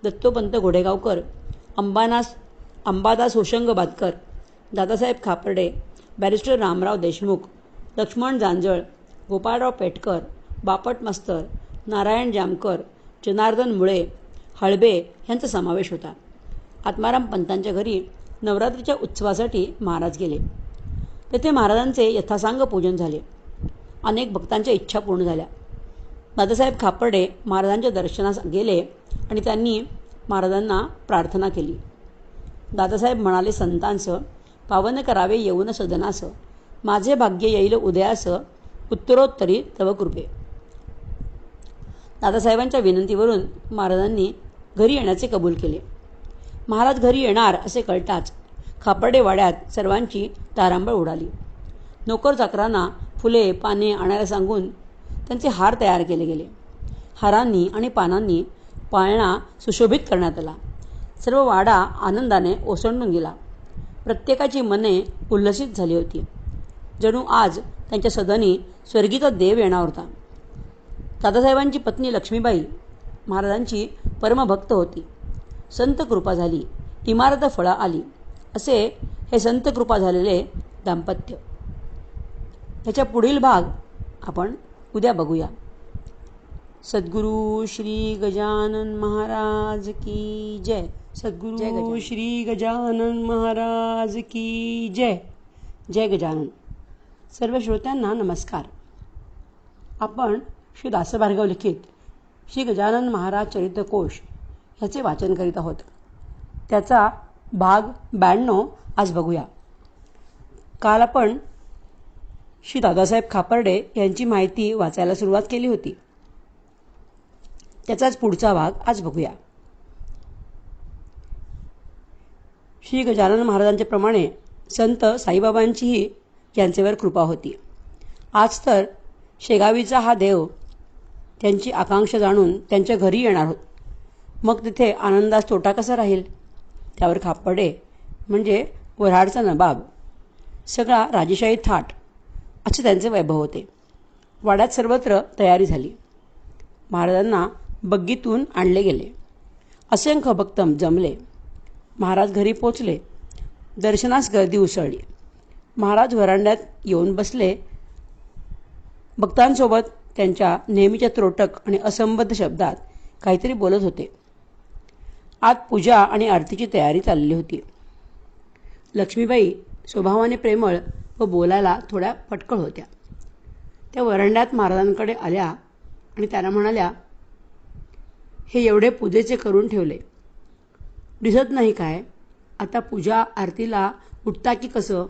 दत्तोपंत घोडेगावकर, अंबादास होशंगाबादकर, दादासाहेब खापर्डे, बॅरिस्टर रामराव देशमुख, लक्ष्मण जांजळ, गोपाळराव पेटकर, बापट मास्तर, नारायण जामकर, जनार्दन मुळे, हळबे यांचा समावेश होता. आत्मारामपंतांच्या घरी नवरात्रीच्या उत्सवासाठी महाराज गेले. तेथे महाराजांचे यथासांग पूजन झाले. अनेक भक्तांच्या इच्छा पूर्ण झाल्या. दादासाहेब खापर्डे महाराजांच्या दर्शनास गेले आणि त्यांनी महाराजांना प्रार्थना केली. दादासाहेब म्हणाले, संतांस पावन करावे येऊन सदनास, माझे भाग्य येईल उदयास, उत्तरोत्तरी तव कृपे. दादासाहेबांच्या विनंतीवरून महाराजांनी घरी येण्याचे कबूल केले. महाराज घरी येणार असे कळताच खापर्डे वाड्यात सर्वांची तारांबळ उडाली. नोकर चाकरांना फुले पाने आणायला सांगून त्यांचे हार तयार केले गेले. हारांनी आणि पानांनी पाळणा सुशोभित करण्यात आला. सर्व वाडा आनंदाने ओसंडून गेला. प्रत्येकाची मने उल्लसित झाली होती. जणू आज त्यांच्या सदनी स्वर्गीचा देव येणार होता. दादासाहेबांची पत्नी लक्ष्मीबाई महाराजांची परमभक्त होती. संत कृपा झाली, इमारत फळा आली, असे हे संत कृपा झालेले दाम्पत्य. त्याच्या पुढील भाग आपण उद्या बघूया. सद्गुरु श्री गजानन महाराज की जय. सद्गुरु श्री गजानन महाराज की जय. जय गजानन. सर्व श्रोत्यांना नमस्कार. आपण श्री दासभार्गव लिखित श्री गजानन महाराज चरित्रकोश ह्याचे वाचन करीत आहोत. त्याचा भाग 92 आज बघूया. काल आपण श्री दादासाहेब खापर्डे यांची माहिती वाचायला सुरुवात केली होती. त्याचाच पुढचा भाग आज बघूया. श्री गजानन महाराजांच्या प्रमाणे संत साईबाबांचीही यांचेवर कृपा होती. आज तर शेगावीचा हा देव त्यांची आकांक्षा जाणून त्यांच्या घरी येणार होत. मग तिथे आनंदास तोटा कसा राहील. त्यावर खापर्डे म्हणजे वऱ्हाडचा नबाब, सगळा राजेशाही थाट असे त्यांचे वैभव होते. वाड्यात सर्वत्र तयारी झाली. महाराजांना बग्गीतून आणले गेले. असंख्य भक्त जमले. महाराज घरी पोचले. दर्शनास गर्दी उसळली. महाराज व्हरांड्यात येऊन बसले. भक्तांसोबत त्यांच्या नेहमीच्या त्रोटक आणि असंबद्ध शब्दात काहीतरी बोलत होते. आत पूजा आणि आरतीची तयारी चालली होती. लक्ष्मीबाई स्वभावाने प्रेमळ व बोलायला थोड्या पटकळ होत्या. त्या वरांड्यात महाराजांकडे आल्या आणि त्यांना म्हणाल्या, हे एवढे पूजेचे करून ठेवले, दिसत नाही काय? आता पूजा आरतीला उठता की कसं?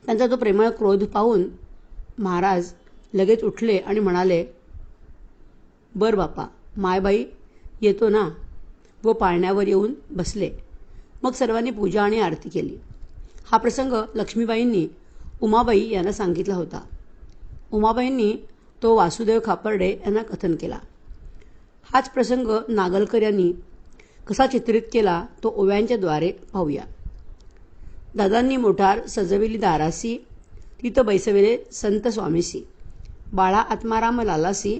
त्यांचा तो प्रेमळ क्रोध पाहून महाराज लगेच उठले आणि म्हणाले, बर बापा, मायबाई येतो ना. व पाळण्यावर येऊन बसले. मग सर्वांनी पूजा आणि आरती केली. हा प्रसंग लक्ष्मीबाईंनी उमाबाई यांना सांगितला होता. उमाबाईंनी तो वासुदेव खापर्डे यांना कथन केला. हाच प्रसंग नागलकर यांनी कसा चित्रित केला तो ओव्यांच्या द्वारे पाहूया. दादांनी मोठार सजविली दारासी, तिथं बैसविले संत स्वामीसी. बाळा आत्माराम लालासी,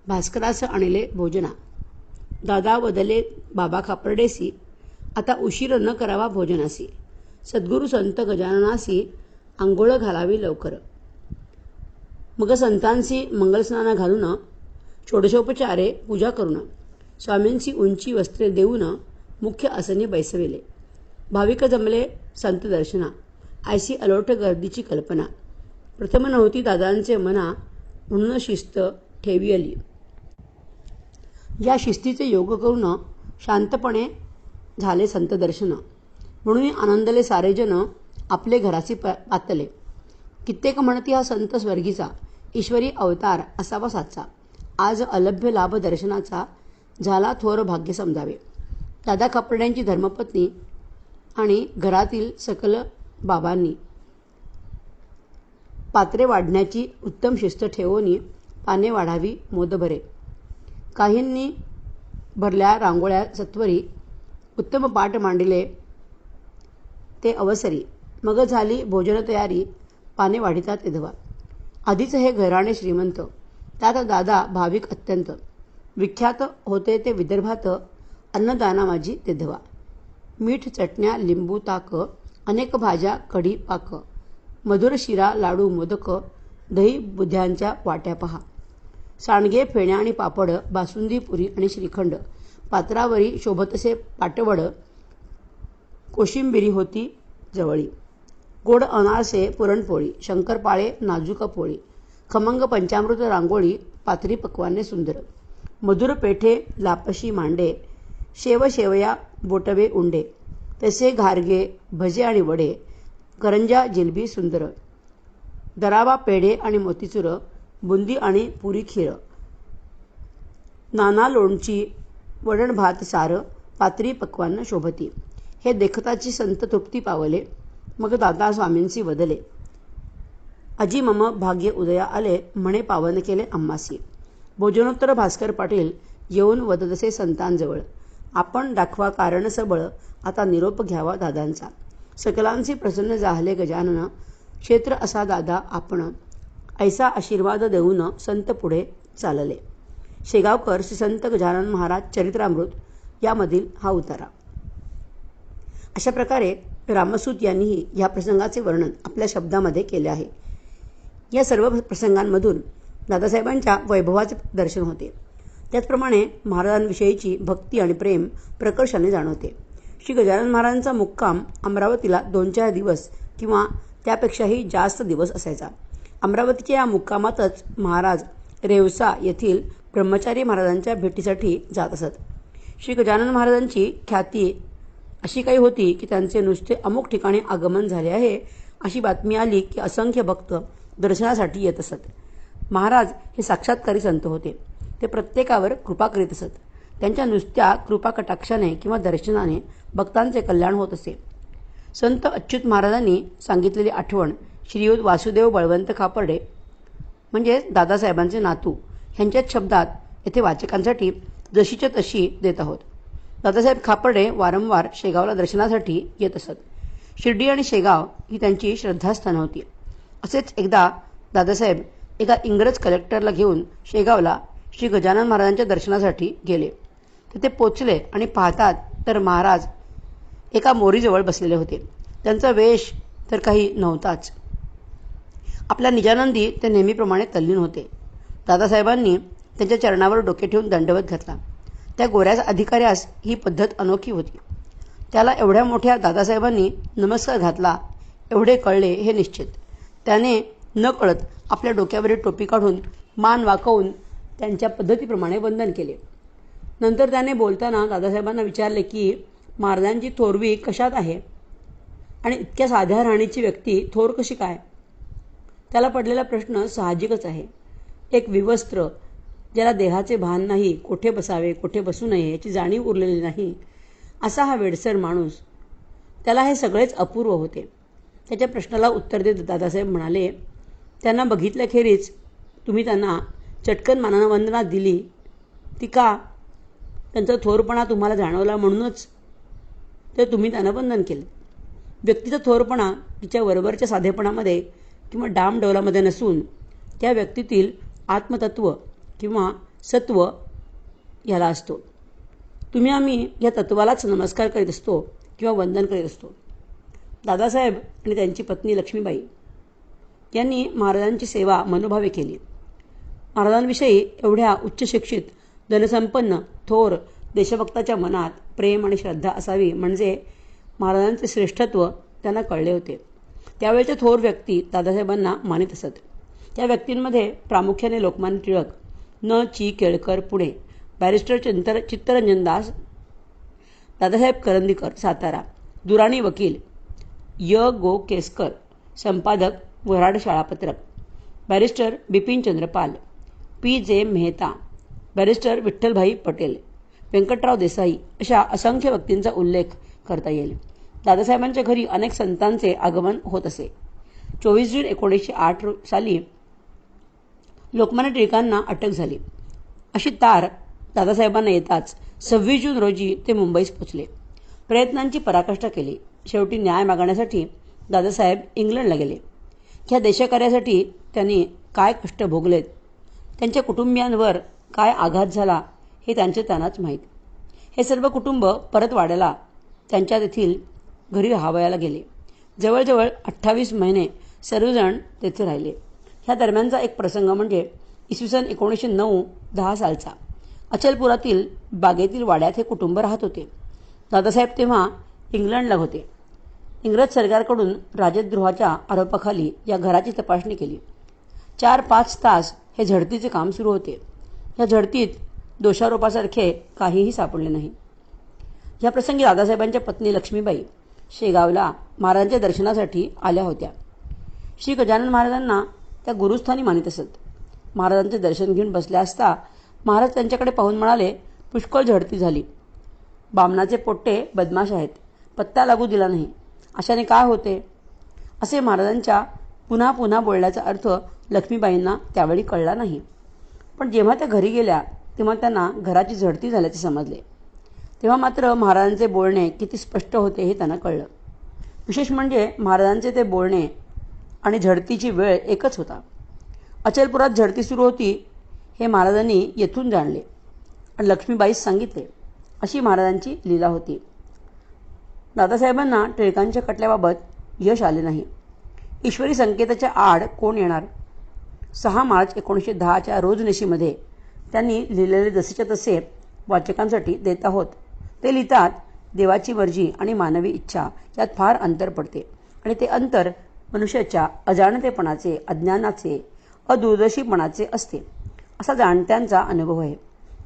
भास्करास आणले भोजना. दादा वदले बाबा खापर्डेसी, आता उशीर न करावा भोजनासी. सद्गुरू संत गजाननासी, आंघोळ घालावी लवकर. मग संतांसी मंगलस्नान घालून, षोडशोपचारे पूजा करून, स्वामींची उंची वस्त्रे देऊन मुख्य आसनी बैसविले. भाविक जमले संत दर्शना, ऐसी अलोट गर्दीची कल्पना. प्रथम नव्हती दादांचे मना, म्हणून शिस्त ठेवियली. या शिस्तीचे योग करून शांतपणे झाले संत दर्शन. म्हणून आनंदले सारेजन, आपले घराची पातले. कित्येक म्हणती हा संत स्वर्गीचा, ईश्वरी अवतार असावा साचा. आज अलभ्य लाभ दर्शनाचा, झाला थोर भाग्य समजावे. दादा खापर्ड्यांची धर्मपत्नी आणि घरातील सकल बाबांनी पात्रे वाढण्याची उत्तम शिस्त ठेवून पाने वाढावी मोदभरे. काहींनी भरल्या रांगोळ्या सत्वरी, उत्तम पाठ मांडिले ते अवसरी. मग झाली भोजन तयारी, पाने वाढिता तेधवा. आधीच हे घराणे श्रीमंत, त्यात दादा भाविक अत्यंत. विख्यात होते ते विदर्भात, अन्नदाना माझी तेधवा. मीठ चटण्या लिंबू ताक, अनेक भाज्या कढी पाक. मधुर शिरा लाडू मोदक, दही बुध्यांच्या वाट्या पहा. सांडगे फेण्या आणि पापड, बासुंदी पुरी आणि श्रीखंड. पात्रावरी शोभतसे पाटवड, कोशिंबिरी होती जवळी. गोड अनारसे पुरणपोळी, शंकरपाळे नाजूक पोळी. खमंग पंचामृत रांगोळी, पात्री पक्वाने सुंदर. मधुर पेठे लापशी मांडे, शेव शेवया बोटवे उंडे. तसे घारगे भजे आणि वडे, करंजा जिलबी सुंदर. दरावा पेढे आणि मोतीचूर, बुंदी आणि पुरी खीर. नाना लोणची वडण भात सार, पात्री पक्वान्न शोभती. हे देखताची संत तृप्ती पावले. मग दादा स्वामींसी वदले, अजी मम भाग्य उदया आले, म्हणे पावन केले आम्हासी. भोजनोत्तर भास्कर पाटील येऊन वदतसे संतांजवळ, आपण दाखवा कारण सबळ, आता निरोप घ्यावा दादांचा. सकलांसी प्रसन्न झाले गजानन, क्षेत्र असा दादा आपण. ऐसा आशीर्वाद देऊन संत पुढे चालले. शेगावकर श्री संत गजानन महाराज चरित्रामृत यामधील हा उतारा. अशा प्रकारे रामसूत यांनीही या प्रसंगाचे वर्णन आपल्या शब्दामध्ये केले आहे. या सर्व प्रसंगांमधून दादासाहेबांच्या वैभवाचे दर्शन होते. त्याचप्रमाणे महाराजांविषयीची भक्ती आणि प्रेम प्रकर्षाने जाणवते. श्री गजानन महाराजांचा मुक्काम अमरावतीला 2-4 दिवस किंवा त्यापेक्षाही जास्त दिवस असायचा. अमरावतीच्या या मुक्कामातच महाराज रेवसा येथील ब्रह्मचारी महाराजांच्या भेटीसाठी जात असत. श्री गजानन महाराजांची ख्याती अशी काही होती की त्यांचे नुसते अमुक ठिकाणी आगमन झाले आहे अशी बातमी आली की असंख्य भक्त दर्शनासाठी येत असत. महाराज हे साक्षात्कारी संत होते. ते प्रत्येकावर कृपा करीत असत. त्यांच्या नुसत्या कृपा कटाक्षाने किंवा दर्शनाने भक्तांचे कल्याण होत असे. संत अच्युत महाराजांनी सांगितलेली आठवण श्रीयुत वासुदेव बळवंत खापर्डे म्हणजे दादासाहेबांचे नातू ह्यांच्याच शब्दात येथे वाचकांसाठी जशीच्या तशी देत आहोत. दादासाहेब खापर्डे वारंवार शेगावला दर्शनासाठी येत असत. शिर्डी आणि शेगाव ही त्यांची श्रद्धास्थानं होती. असेच एकदा दादासाहेब एका इंग्रज कलेक्टरला घेऊन शेगावला श्री गजानन महाराजांच्या दर्शनासाठी गेले. तिथे पोचले आणि पाहतात तर महाराज एका मोरीजवळ बसलेले होते. त्यांचा वेश तर काही नव्हताच. आपल्या निजानंदी ते नेहमीप्रमाणे तल्लीन होते. दादासाहेबांनी त्यांच्या चरणावर डोके ठेवून दंडवत घातला. त्या गोऱ्या अधिकाऱ्यास ही पद्धत अनोखी होती. त्याला एवढ्या मोठ्या दादासाहेबांनी नमस्कार घातला एवढे कळले हे निश्चित. त्याने न कळत आपल्या डोक्यावरील टोपी काढून मान वाकवून त्यांच्या पद्धतीप्रमाणे वंदन केले. नंतर त्याने बोलताना दादासाहेबांना विचारले की महाराजांची थोरवी कशात आहे आणि इतक्या साध्या राहणीची व्यक्ती थोर कशी काय? त्याला पडलेला प्रश्न साहजिकच आहे. एक विवस्त्र, ज्याला देहाचे भान नाही, कोठे बसावे कोठे बसू नये याची जाणीव उरलेली नाही, असा हा वेडसर माणूस. त्याला हे सगळेच अपूर्व होते. त्याच्या प्रश्नाला उत्तर देत दादासाहेब म्हणाले, त्यांना बघितल्याखेरीज तुम्ही त्यांना चटकन मानवंदना दिली ती का? त्यांचा थोरपणा तुम्हाला जाणवला म्हणूनच तर तुम्ही त्यांना वंदन केले. व्यक्तीचा थोरपणा तिच्या वरवरच्या साधेपणामध्ये किंवा डामडौलामध्ये नसून त्या व्यक्तीतील आत्मतत्व किंवा सत्व याला असतो. तुम्ही आम्ही या तत्वालाच नमस्कार करीत असतो किंवा वंदन करीत असतो. दादासाहेब आणि त्यांची पत्नी लक्ष्मीबाई यांनी महाराजांची सेवा मनोभावे केली. महाराजांविषयी एवढ्या उच्चशिक्षित, धनसंपन्न, थोर देशभक्ताच्या मनात प्रेम आणि श्रद्धा असावी म्हणजे महाराजांचे श्रेष्ठत्व त्यांना कळले होते. त्यावेळचे थोर व्यक्ती दादासाहेबांना मानित असत. त्या व्यक्तींमध्ये प्रामुख्याने लोकमान्य टिळक, न. चि. केळकर पुणे, बॅरिस्टर चित्तरंजन दास, दादासाहेब करंदीकर सातारा, दुराणी वकील य. गो. केसकर, संपादक वऱ्हाड शाळापत्रक, बॅरिस्टर बिपिनचंद्र पाल, पी. जे. मेहता, बॅरिस्टर विठ्ठलभाई पटेल, व्यंकटराव देसाई अशा असंख्य व्यक्तींचा उल्लेख करता येईल. दादासाहेबांच्या घरी अनेक संतांचे आगमन होत असे. 24 जून 1908 साली लोकमान्य टिळकांना अटक झाली. अशी तार दादासाहेबांना येताच 26 जून रोजी ते मुंबईस पोचले. प्रयत्नांची पराकाष्ठा केली. शेवटी न्याय मागण्यासाठी दादासाहेब इंग्लंडला गेले. ह्या देशकार्यासाठी त्यांनी काय कष्ट भोगलेत, त्यांच्या कुटुंबियांवर काय आघात झाला हे त्यांनाच माहीत. हे सर्व कुटुंब परत वाड्याला त्यांच्या तेथील घरी राहावयाला गेले. जवळजवळ 28 महिने सर्वजण तेथे राहिले. ह्या दरम्यानचा एक प्रसंग म्हणजे इसवी सन 1909-10 सालचा. अचलपुरातील बागेतील वाड्यात हे कुटुंब राहत होते. दादासाहेब तेव्हा इंग्लंडला होते. इंग्रज सरकारकडून राजद्रोहाच्या आरोपाखाली या घराची तपासणी केली. 4-5 तास हे झडतीचे काम सुरू होते. या झडतीत दोषारोपासारखे काहीही सापडले नाही. या प्रसंगी दादासाहेबांच्या पत्नी लक्ष्मीबाई शेगावला महाराजांच्या दर्शनासाठी आल्या होत्या. श्री गजानन महाराजांना त्या गुरुस्थानी मानित असत. महाराजांचे दर्शन घेऊन बसल्या असता महाराज त्यांच्याकडे पाहून म्हणाले, पुष्कळ झडती झाली. बामणाचे पोट्टे बदमाश आहेत, पत्ता लागू दिला नाही. अशाने काय होते? असे महाराजांच्या पुन्हा पुन्हा बोलण्याचा अर्थ लक्ष्मीबाईंना त्यावेळी कळला नाही. पण जेव्हा त्या घरी गेल्या तेव्हा त्यांना घराची झडती झाल्याचे समजले. तेव्हा मात्र महाराजांचे बोलणे किती स्पष्ट होते हे त्यांना कळलं. विशेष म्हणजे महाराजांचे ते बोलणे आणि झडतीची वेळ एकच होता. अचलपुरात झडती सुरू होती हे महाराजांनी येथून जाणले आणि लक्ष्मीबाईस सांगितले. अशी महाराजांची लीला होती. दादासाहेबांना टिळकांच्या खटल्याबाबत यश आले नाही. ईश्वरी संकेताच्या आड कोण येणार? 6 मार्च 1910च्या रोजनिशीमध्ये त्यांनी लिहिलेले जसेच्या तसे वाचकांसाठी देत आहोत. ते लिहितात, देवाची मर्जी आणि मानवी इच्छा यात फार अंतर पडते आणि ते अंतर मनुष्याच्या अजाणतेपणाचे, अज्ञानाचे, अदूरदर्शीपणाचे असते असा जाणत्यांचा अनुभव आहे.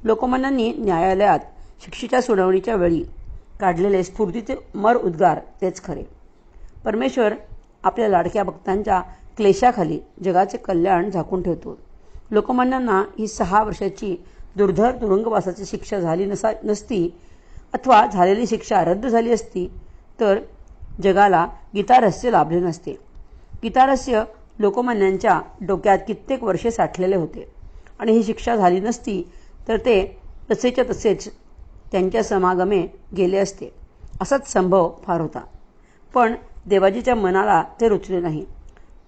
लोकमान्यांनी न्यायालयात शिक्षेच्या सुनावणीच्या वेळी काढलेले स्फूर्तीचे मर उद्गार तेच खरे. परमेश्वर आपल्या लाडक्या भक्तांच्या क्लेशाखाली जगाचे कल्याण झाकून ठेवतो. लोकमान्यांना ही 6 वर्षाची दुर्धर तुरुंगवासाची शिक्षा झाली नसती अथवा झालेली शिक्षा रद्द झाली असती तर जगाला गीतारहस्य लाभले नसते. गीतारहस्य लोकमान्यांच्या डोक्यात कित्येक वर्षे साठलेले होते आणि ही शिक्षा झाली नसती तर ते तसेच्या तसेच त्यांच्या समागमे गेले असते. असाच संभव फार होता. पण देवाजीच्या मनाला ते रुचले नाही.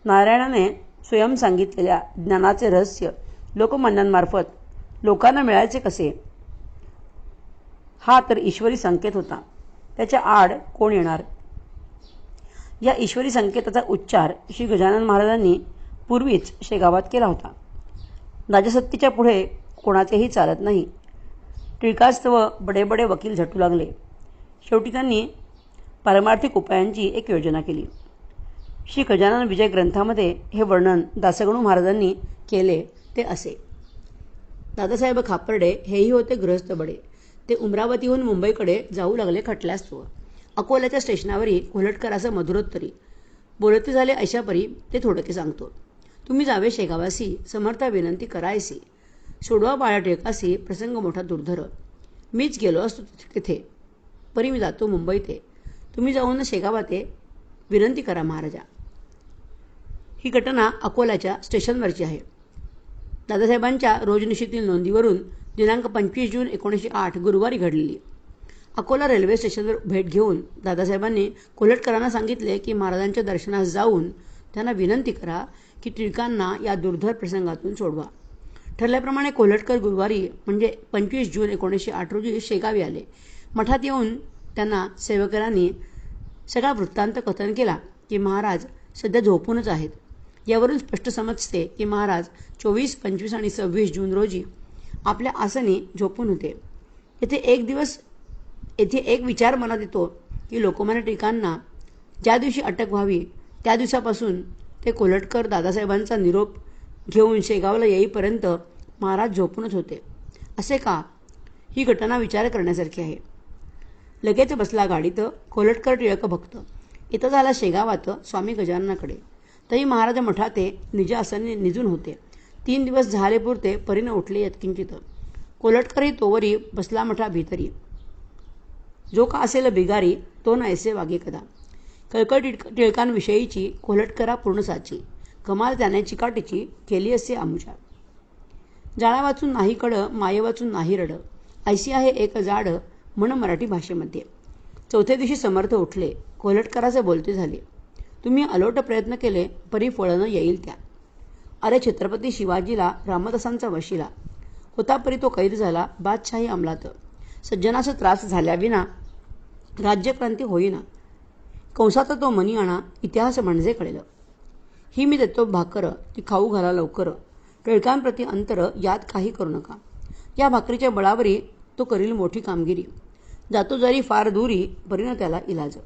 नारायणाने स्वयं सांगितलेल्या ज्ञानाचे रहस्य लोकमान्यांमार्फत लोकांना मिळायचे कसे? हा तर ईश्वरी संकेत होता. त्याच्या आड कोण येणार? या ईश्वरी संकेताचा उच्चार श्री गजानन महाराजांनी पूर्वीच शेगावात केला होता. राजसत्तेच्या पुढे कोणाचेही चालत नाही. टिळकास्तव बडे बडे वकील झटू लागले. शेवटी त्यांनी पारमार्थिक उपायांची एक योजना केली. श्री गजानन विजय ग्रंथामध्ये हे वर्णन दासगणू महाराजांनी केले ते असे. दादासाहेब खापर्डे हेही होते गृहस्थ बडे. ते उमरावतीहून मुंबईकडे जाऊ लागले खटल्यास्तव. अकोल्याच्या स्टेशनावरी कोल्हटकराचं मधुरोत्तरी. बोलते झाले अशापरी ते थोडके सांगतो. तुम्ही जावे शेगावासी, समर्था विनंती करायसी. सोडवा बाळा टिळकासी, प्रसंग मोठा दुर्धर. मीच गेलो असतो तिथे, परी मी जातो मुंबईते. तुम्ही जाऊन शेगावाते विनंती करा महाराजा. ही घटना अकोल्याच्या स्टेशनवरची आहे. दादासाहेबांच्या रोजनिशीतील नोंदीवरून दिनांक 25 जून 1908 गुरुवारी घडलेली. अकोला रेल्वे स्टेशनवर भेट घेऊन दादासाहेबांनी कोल्हटकरांना सांगितले की महाराजांच्या दर्शनास जाऊन त्यांना विनंती करा की टिळकांना या दुर्धर प्रसंगातून सोडवा. ठरल्याप्रमाणे कोल्हटकर गुरुवारी म्हणजे 25 जून 1908 रोजी शेगावी आले. मठात येऊन त्यांना सेवकरांनी सगळा वृत्तांत कथन केला की महाराज सध्या झोपूनच आहेत. यावरून स्पष्ट समजते की महाराज 24, 25 आणि 26 जून रोजी आपल्या आसनी झोपून होते. येथे एक विचार मनात येतो की लोकमान्य टिळकांना ज्या दिवशी अटक व्हावी त्या दिवसापासून ते कोल्हटकर दादासाहेबांचा निरोप घेऊन शेगावला येईपर्यंत महाराज झोपूनच होते. असे का? ही घटना विचार करण्यासारखी आहे. लगेच बसला गाडीत कोल्हटकर टिळक भक्त. इथं झाला शेगावात स्वामी गजाननाकडे. तरी महाराज मठाते निज आसनी निजून होते. 3 दिवस झाले पुरते परीनं उठले यत्किंचित. कोल्हटकरही तोवरी बसला मठा भीतरी. जो का असेल बिगारी तो न ऐसे वागे कदा. कळकळ टिळकांविषयीची कोल्हटकरा पूर्ण साची. कमाल त्याने चिकाटीची केली असे आमुषा. जाळा वाचून नाही कड, माये वाचून नाही रड. ऐशी आहे एक जाड म्हण मराठी भाषेमध्ये. चौथ्या दिवशी समर्थ उठले. कोल्हटकराचे बोलते झाले. तुम्ही अलोट प्रयत्न केले परी फळं येईल त्या. अरे छत्रपती शिवाजीला रामदासांचा वशिला होता परी तो कैद झाला बादशाही अंमलात. सज्जनाचा त्रास झाल्याविना राज्यक्रांती होईना. कंसात तो मनी आणा इतिहास म्हणजे कळेल. ही मी देतो भाकर ती खाऊ घाला लवकर. टिळकांप्रती अंतर यात काही करू नका. या भाकरीच्या बळावरी तो करील मोठी कामगिरी. जातो जरी फार दूरी परीनं त्याला इलाज.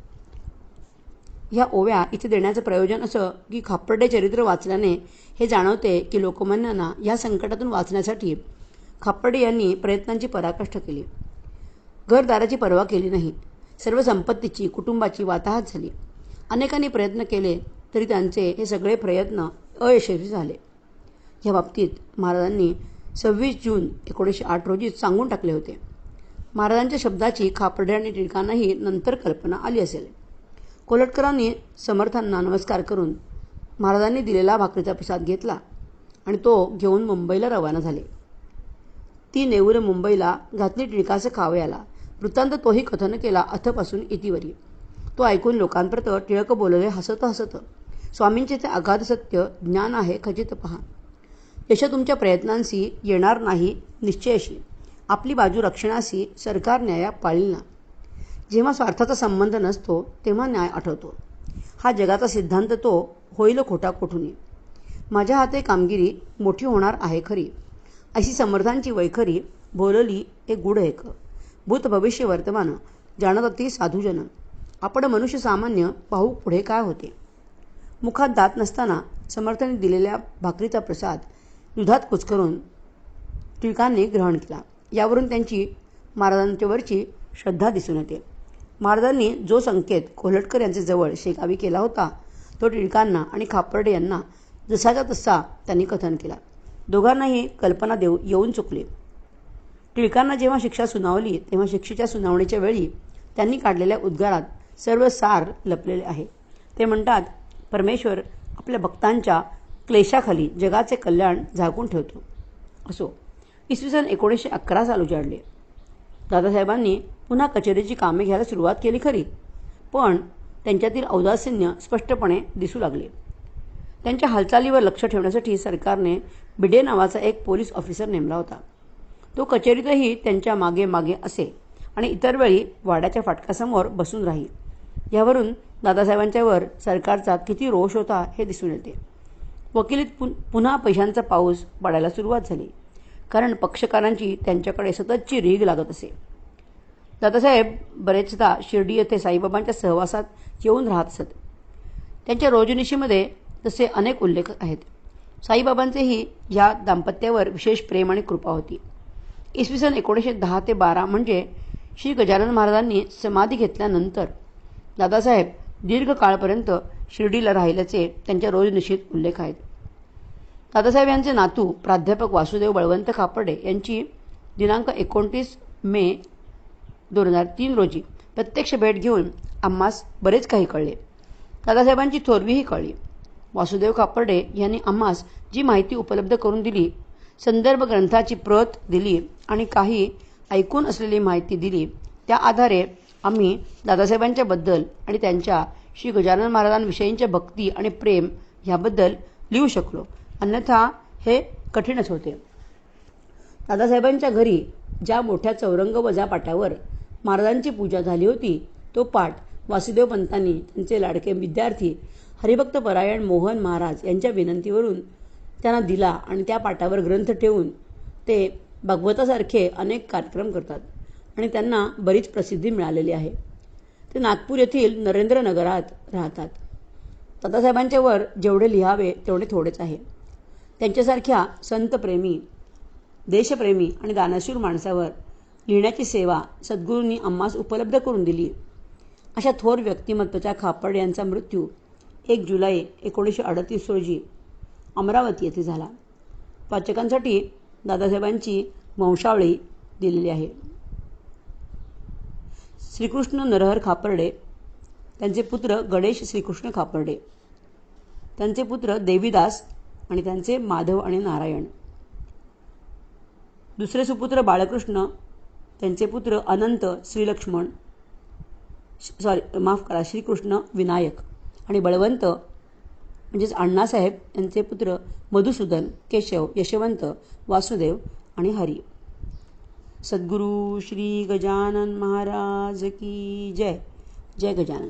ह्या ओव्या इथे देण्याचं प्रयोजन असं की खापर्डे चरित्र वाचल्याने हे जाणवते की लोकमान्यांना या संकटातून वाचण्यासाठी खापर्डे यांनी प्रयत्नांची पराकाष्ठा केली. घरदाराची पर्वा केली नाही. सर्व संपत्तीची कुटुंबाची वाताहत झाली. अनेकांनी प्रयत्न केले तरी त्यांचे हे सगळे प्रयत्न अयशस्वी झाले. या बाबतीत महाराजांनी 26 जून 1908 रोजी सांगून टाकले होते. महाराजांच्या शब्दाची खापर्डे आणि टिळकांनाही नंतर कल्पना आली असेल. कोल्हटकरांनी समर्थांना नमस्कार करून महाराजांनी दिलेला भाकरीचा प्रसाद घेतला आणि तो घेऊन मुंबईला रवाना झाले. ती नेऊर मुंबईला घातली टिळकाचं खावयाला. वृत्तांत तोही कथन केला अथपासून इतिवरी. तो ऐकून लोकांप्रत टिळक बोलले हसत हसत. स्वामींचे ते अगाध सत्य ज्ञान आहे खचित पहा. यश तुमच्या प्रयत्नांशी येणार नाही निश्चयशी. आपली बाजू रक्षणाशी सरकार न्याया पाळील ना. जेव्हा स्वार्थाचा संबंध नसतो तेव्हा न्याय आठवतो. हा जगाचा सिद्धांत तो होईल खोटा कोठून. माझ्या हाते कामगिरी मोठी होणार आहे खरी. अशी समर्थांची वैखरी बोलली एक गुढ एक. भूत भविष्य वर्तमान जाणत ती साधूजन. आपण मनुष्य सामान्य पाहू पुढे काय होते. मुखात दात नसताना समर्थांनी दिलेल्या भाकरीचा प्रसाद दुधात कुचकरून टिळकांनी ग्रहण केला. यावरून त्यांची महाराजांच्यावरची श्रद्धा दिसून येते. महाराजांनी जो संकेत कोल्हटकर यांचे जवळ शेगावी केला होता तो टिळकांना आणि खापर्डे यांना जसाचा तसा त्यांनी कथन केला. दोघांनाही कल्पना येऊन चुकली. टिळकांना जेव्हा शिक्षा सुनावली तेव्हा शिक्षेच्या सुनावणीच्या वेळी त्यांनी काढलेल्या उद्गारात सर्व सार लपलेले आहे. ते म्हणतात, परमेश्वर आपल्या भक्तांच्या क्लेशाखाली जगाचे कल्याण झाकून ठेवतो. असो, इसवी सन 1911 साल उजाडले. दादासाहेबांनी पुन्हा कचेरीची कामे घ्यायला सुरुवात केली खरी, पण त्यांच्यातील औदासिन्य स्पष्टपणे दिसू लागले. त्यांच्या हालचालीवर लक्ष ठेवण्यासाठी सरकारने बिडे नावाचा एक पोलीस ऑफिसर नेमला होता. तो कचेरीतही त्यांच्या मागे मागे असे आणि इतर वेळी वाड्याच्या फाटकासमोर बसून राही. यावरून दादासाहेबांच्यावर सरकारचा किती रोष होता हे दिसून येते. वकिलीत पुन्हा पैशांचा पाऊस पडायला सुरुवात झाली, कारण पक्षकारांची त्यांच्याकडे सततची रीघ लागत असे. दादासाहेब बरेचदा शिर्डी येथे साईबाबांच्या सहवासात येऊन राहत असत. त्यांच्या रोजनिशीमध्ये तसे अनेक उल्लेख आहेत. साईबाबांचेही या दाम्पत्यावर विशेष प्रेम आणि कृपा होती. इसवी सन 1910 ते 12 म्हणजे श्री गजानन महाराजांनी समाधी घेतल्यानंतर दादासाहेब दीर्घ काळपर्यंत शिर्डीला राहिल्याचे त्यांच्या रोजनिशीत उल्लेख आहेत. दादासाहेब यांचे नातू प्राध्यापक वासुदेव बळवंत खापर्डे यांची दिनांक 29 मे 2003 रोजी प्रत्यक्ष भेट घेऊन आम्हास बरेच काही कळले. दादासाहेबांची थोरवीही कळली. वासुदेव खापर्डे यांनी आम्हास जी माहिती उपलब्ध करून दिली, संदर्भ ग्रंथाची प्रत दिली आणि काही ऐकून असलेली माहिती दिली, त्या आधारे आम्ही दादासाहेबांच्या बद्दल आणि त्यांच्या श्री गजानन महाराजांविषयींच्या भक्ती आणि प्रेम ह्याबद्दल लिहू शकलो, अन्यथा हे कठीणच होते. दादासाहेबांच्या घरी ज्या मोठ्या चौरंग वजा पाटावर महाराजांची पूजा झाली होती, तो पाठ वासुदेव पंतांनी त्यांचे लाडके विद्यार्थी हरिभक्त परायण मोहन महाराज यांच्या विनंतीवरून त्यांना दिला आणि त्या पाटावर ग्रंथ ठेवून ते भागवतासारखे अनेक कार्यक्रम करतात आणि त्यांना बरीच प्रसिद्धी मिळालेली आहे. ते नागपूर येथील नरेंद्रनगरात राहतात. दादासाहेबांच्यावर जेवढे लिहावे तेवढे थोडेच आहे. त्यांच्यासारख्या संतप्रेमी, देशप्रेमी आणि दानशूर माणसावर लिहिण्याची सेवा सद्गुरूंनी आम्हास उपलब्ध करून दिली. अशा थोर व्यक्तिमत्वाच्या खापर्डे यांचा मृत्यू 1 जुलै 1938 रोजी अमरावती येथे झाला. वाचकांसाठी दादासाहेबांची वंशावळी दिलेली आहे. श्रीकृष्ण नरहर खापर्डे, त्यांचे पुत्र गणेश श्रीकृष्ण खापर्डे, त्यांचे पुत्र देवीदास आणि त्यांचे माधव आणि नारायण. दुसरे सुपुत्र बाळकृष्ण, त्यांचे पुत्र अनंत श्रीलक्ष्मण श्रीकृष्ण विनायक आणि बळवंत म्हणजेच अण्णासाहेब यांचे पुत्र मधुसूदन, केशव, यशवंत, वासुदेव आणि हरी. सद्गुरु श्री गजानन महाराज की जय. जय गजानन.